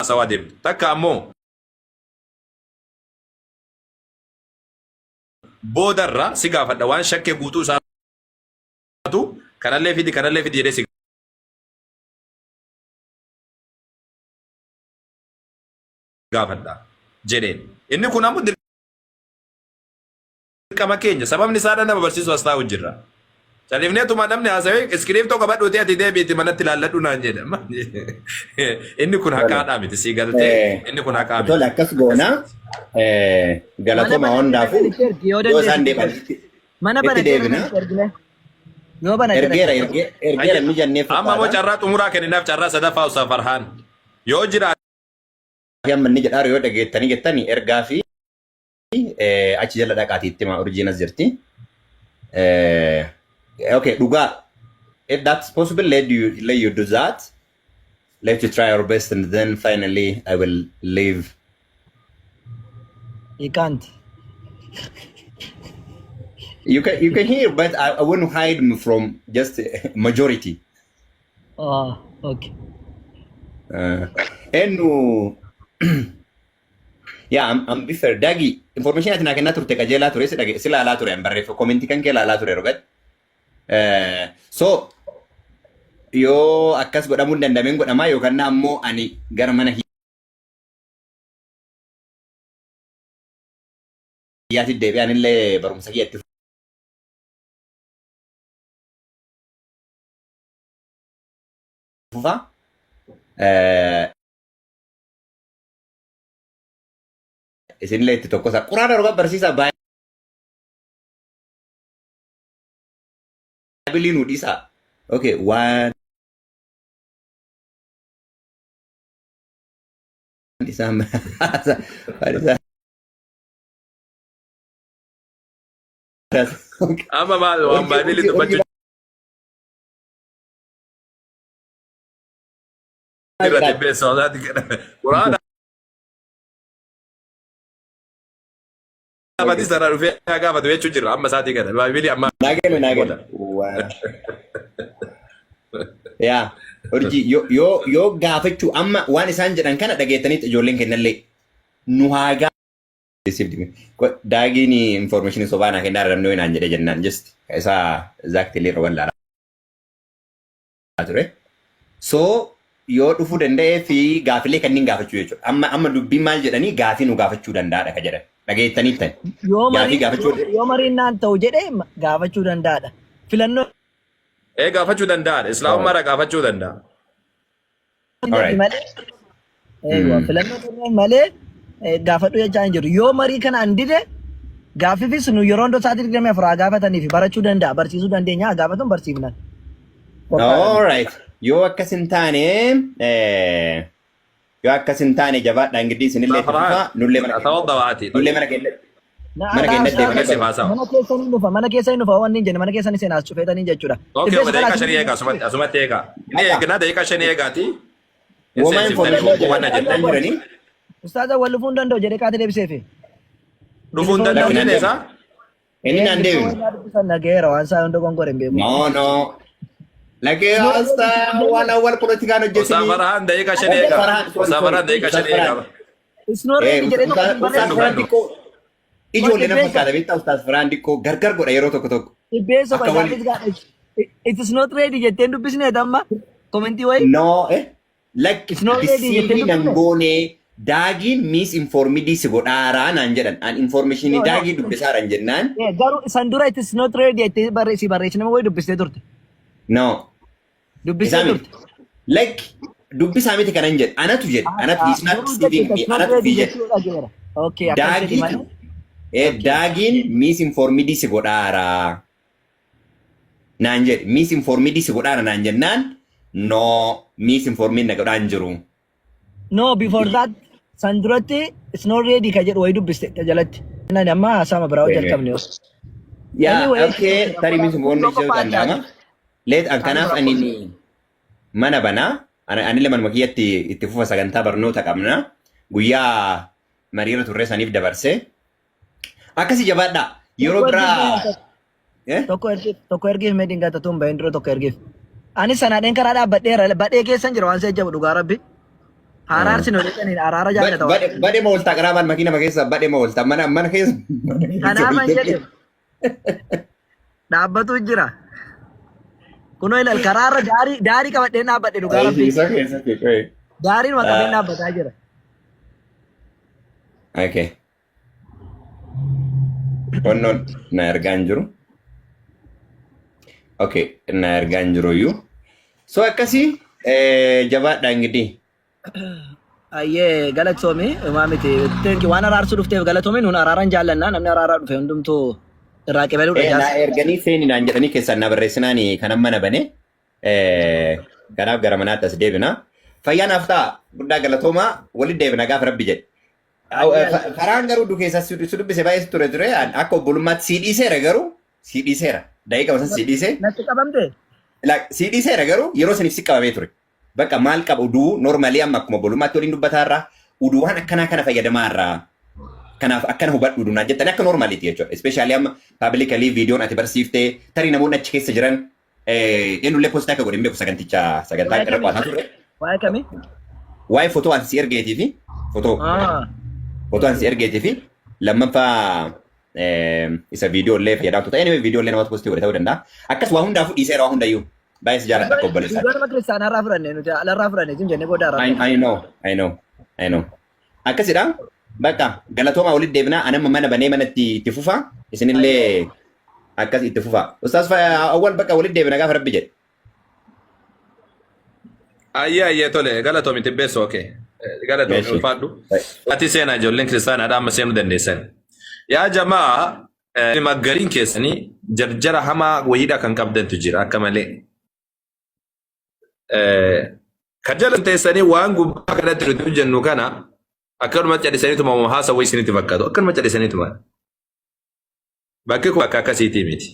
haasawaa deemtu takka ammoo boodarra si gaafadha waan shakkee guutuu isaatu kanallee fidi jedhee si gaafadha jedheen. Inni kun ammoo dirqama keenya sababni isaa nama barsiisu as taa'u jirra. Salifnee tuma namni haasawee iskiriiptoo qabadhuutii ati deebiitti manatti ilaalladhu naan jedha. Inni kun haqaadhaa miti sii galtee inni kun haqaa miti. Tole akkas goona galatoma hundaafuu yoo isaan deeman Mana itti bana deebina. Yoo bana Ergeera mi jennee Amma moo carraa xumuraa kenninaaf carraa sadaffaa Ustaz Farhaan. Yoo jira Amma inni jedhaa yoo dhageettanii jettanii ergaa fi achi jala dhaqaatii itti himaa urjiinas jirti. Okay, dhugaa. If that's possible, let you do that. Let you try our best, and then finally I will leave. You can't. You can hear, but I wouldn't hide me from just majority. Oh, okay. And yeah, I'm bifer dagi information ati naa kennaa turte qajeelaa ture si laalaa ture barreeffa commenti kan kee laalaa ture rogat. So yoo akkas godhamuu hin dandameen godhamaa yookaan ammoo ani gara mana hiyyaatti deebi'an illee barumsa kiyyatti fufa. Isinillee itti tokkosa quraana roga barsiisaa baay'ee nu dhiisaa. Okay, one isaan amma maal waan baay'ee dubbachuu irratti beessa odaati jedhame. Quraana Abati sana dhufee gaafatu jechuu jira amma isaatii kana baay'ee amma naagame yaa urjii yoo gaafachuu amma waan isaan jedhan kana dhageettanitti ijoolleen kennallee nu haa daagiin information sobaanaa kennaa argamne waan jedhe jennaan just isaa exactly irra wallaalaa ture. So yoo dhufuu danda'ee fi gaafilee kanneen gaafachuu jechuudha. Amma dubbiin maal jedhanii gaafii nu gaafachuu danda'aadha ka jedhan. Dhageettaniittan. Yoo mariin naan ta'u jedhee gaafachuu danda'aadha. Filannoo. Gaafachuu danda'aadha. Islaamummaadha gaafachuu danda'a. Filannoo malee gaafadhu jechaa hin jiru. Yoo marii kana hin dide gaaffiifis nu yeroo hundoo sa'aatii 24 gaafatanii fi barachuu danda'a. Barsiisuu dandeenya gaafatuun barsiifnan. Alright. Yoo akkas hin taane jabaadha ingiddii isinillee tufa nullee mana keessanii dhufa waan hin jenne mana keessanii seenaas cufeetanii jechuudha. Okay, daqiiqaa shanii eegaa asumatti eegaa. Inni eegnaa daqiiqaa shanii eegaati. Woman information Ustaaza wal dhufuu hin danda'u jedhee kaatee deebiseefi. Dhufuu hin danda'u jedhee isaa? inni naan deebinu. Nageera waan isaa hunda gongoor hin beeku. No. Lagi asta wana wal politikaan hojjetanii. Safaraan daqiiqa shanii eegaa. Safaraan daqiiqa shanii eegaa. Isnoorri jedhee tokko ijoollee nama fakkaata beektaa Ustaaz Firaan Dikkoo gargar godha yeroo tokko tokko. Dhibbeessa qotaafis gaadha. It is not ready jetteen dubbisnee damma komentii wayi. No like disiivii nan goone daagiin misinformidii si godhaaraa naan jedhan an informationii daagii dubbisaaran jennaan. Garuu isan dura it is not ready jettee barreessi nama wayi dubbistee turte. No. Dubbistee turte. Like dubbisaa miti kanan jedhe anatu jedhe anatu is not deceiving me anatu fi jedhe. Okay. Daagiin misinformidii si godhaaraa naan jedhe misinformidii si godhaara naan jennaan no misinformid na godhaan jiru. No, before that, Sanduratti is not ready ka jedhu wayi dubbiste jalatti. Nani amma sama biraa jalqabne. Yeah, okay, tarii misinformidii si danda'ama. Leet an kanaaf ani mana banaa anillee manuma kiyyatti itti fufa sagantaa barnoota qabna. Guyyaa mariira turre saniif dabarse. Akkasi jabaadha. Yeroo biraa tokko ergiif meediin gaatatuun bahin dura tokko ergiif. Ani sanaadheen karaa dhaabbadheera badhee keessan jira waan seejjabu dhugaa rabbi. Araarsi nu dhiqaniin araara jaallata. Badhee ma ooltaa qaraabaan makiina ma keessa badhee ma ooltaa mana keessa. Kanaaf an jedhe dhaabbatu jira. Kunoo ilal karaarra daarii qabadheen dhaabbadhe dhugaa rabbi. Daariin maqabeen dhaabbataa jira. Okay. Konnoon na ergaan jiru. Okay, na ergaan jiru iyyuu. So akkasii jabaadha እንግዲህ. Ayyee galatoomii maamiti waan araarsuu dhufteef galatoomi nuun araaraan jaallanna namni araaraa dhufe hundumtuu irraa qabeeluudha Na jaarsa. erganii seeni naan jedhanii keessaan na barreessinaani kanan mana bane. Kanaaf gara manaatti as deebina. Fayyaa naaf ta'a guddaa galatoomaa walitti deebina gaafa rabbi jedhe. Karaan garuu du keessas su dubbise baay'ee ture ture akka obbolummaatti sii dhiiseera garuu sii dhiiseera. Daqiiqa masan sii dhiisee. Natti qabamte? Sii dhiiseera garuu yeroo saniif si qabamee ture. Bakka maal qaba uduu normaalii amma akkuma obbolummaatti waliin dubbataarraa uduu waan akkanaa kana fayyadamaarraa. Kanaaf akkana hubadhu dunaa jettanii akka normaaliiti jechuudha. Ispeeshaalii amma paablikalii viidiyoon ati barsiiftee tarii namoonni achi keessa jiran eenyullee poostaa akka godhin beeku sagantaa irra qaasaa ture. Waa'ee kamii? Waa'ee footoo ansi si ergeetii fi footoo ansi si ergeetii fi lammaffaa isa viidiyoolee fayyadamtu ta'e viidiyoolee namatti poostii godhe ta'uu danda'a. Akkas waa hundaafuu dhiiseera waa hundayyuu. Baay'ee jaalladha akka obboleessaa. Viidiyoon nama kiristaanaa irraa fudhanne nuti alarraa fudhanne jim jennee booda irraa. I know. Akkasidha. Bakka galatoomaa walitti deebinaa anamma mana banee manatti itti fufaa isinillee akkas itti fufaa. Ustaas awwal bakka walitti deebina gaafa rabbi jedhe. Ayyee tole galatoomi tibbeessoo okay. Galatoomi ulfaadhu. Ati seenaa ijoolleen kiristaanaadha amma seenuu dandeessan. Yaa jamaa maggariin keessanii jarjara hamaa wayiidha kan qabdantu jira akka malee. Kajala teessanii waan gubbaa kanatti nuti jennu kana akkanuma cadhisaniituma haasawwa isinitti fakkaatu akkanuma cadhisaniituma. Bakki kun bakka akkasiitii miti.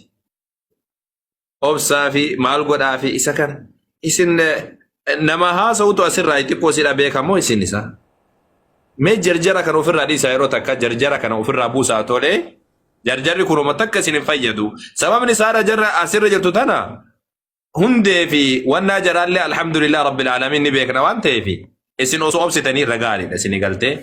Obsaa fi maal godhaa fi isa kana isin nama haasawutu asirraa xiqqoo sidha beekamoo isin isa. Mee jarjara kana ofirraa dhiisaa yeroo takka jarjara kana ofirraa buusaa tolee jarjarri kunuma takka isin hin fayyadu. Sababni isaa jarra asirra jirtu tana hundee fi wannaa jaraallee alhamdulillah rabbil alamin ni beekna waan ta'eef isin osoo obsitanii irra gaariidha isin galtee.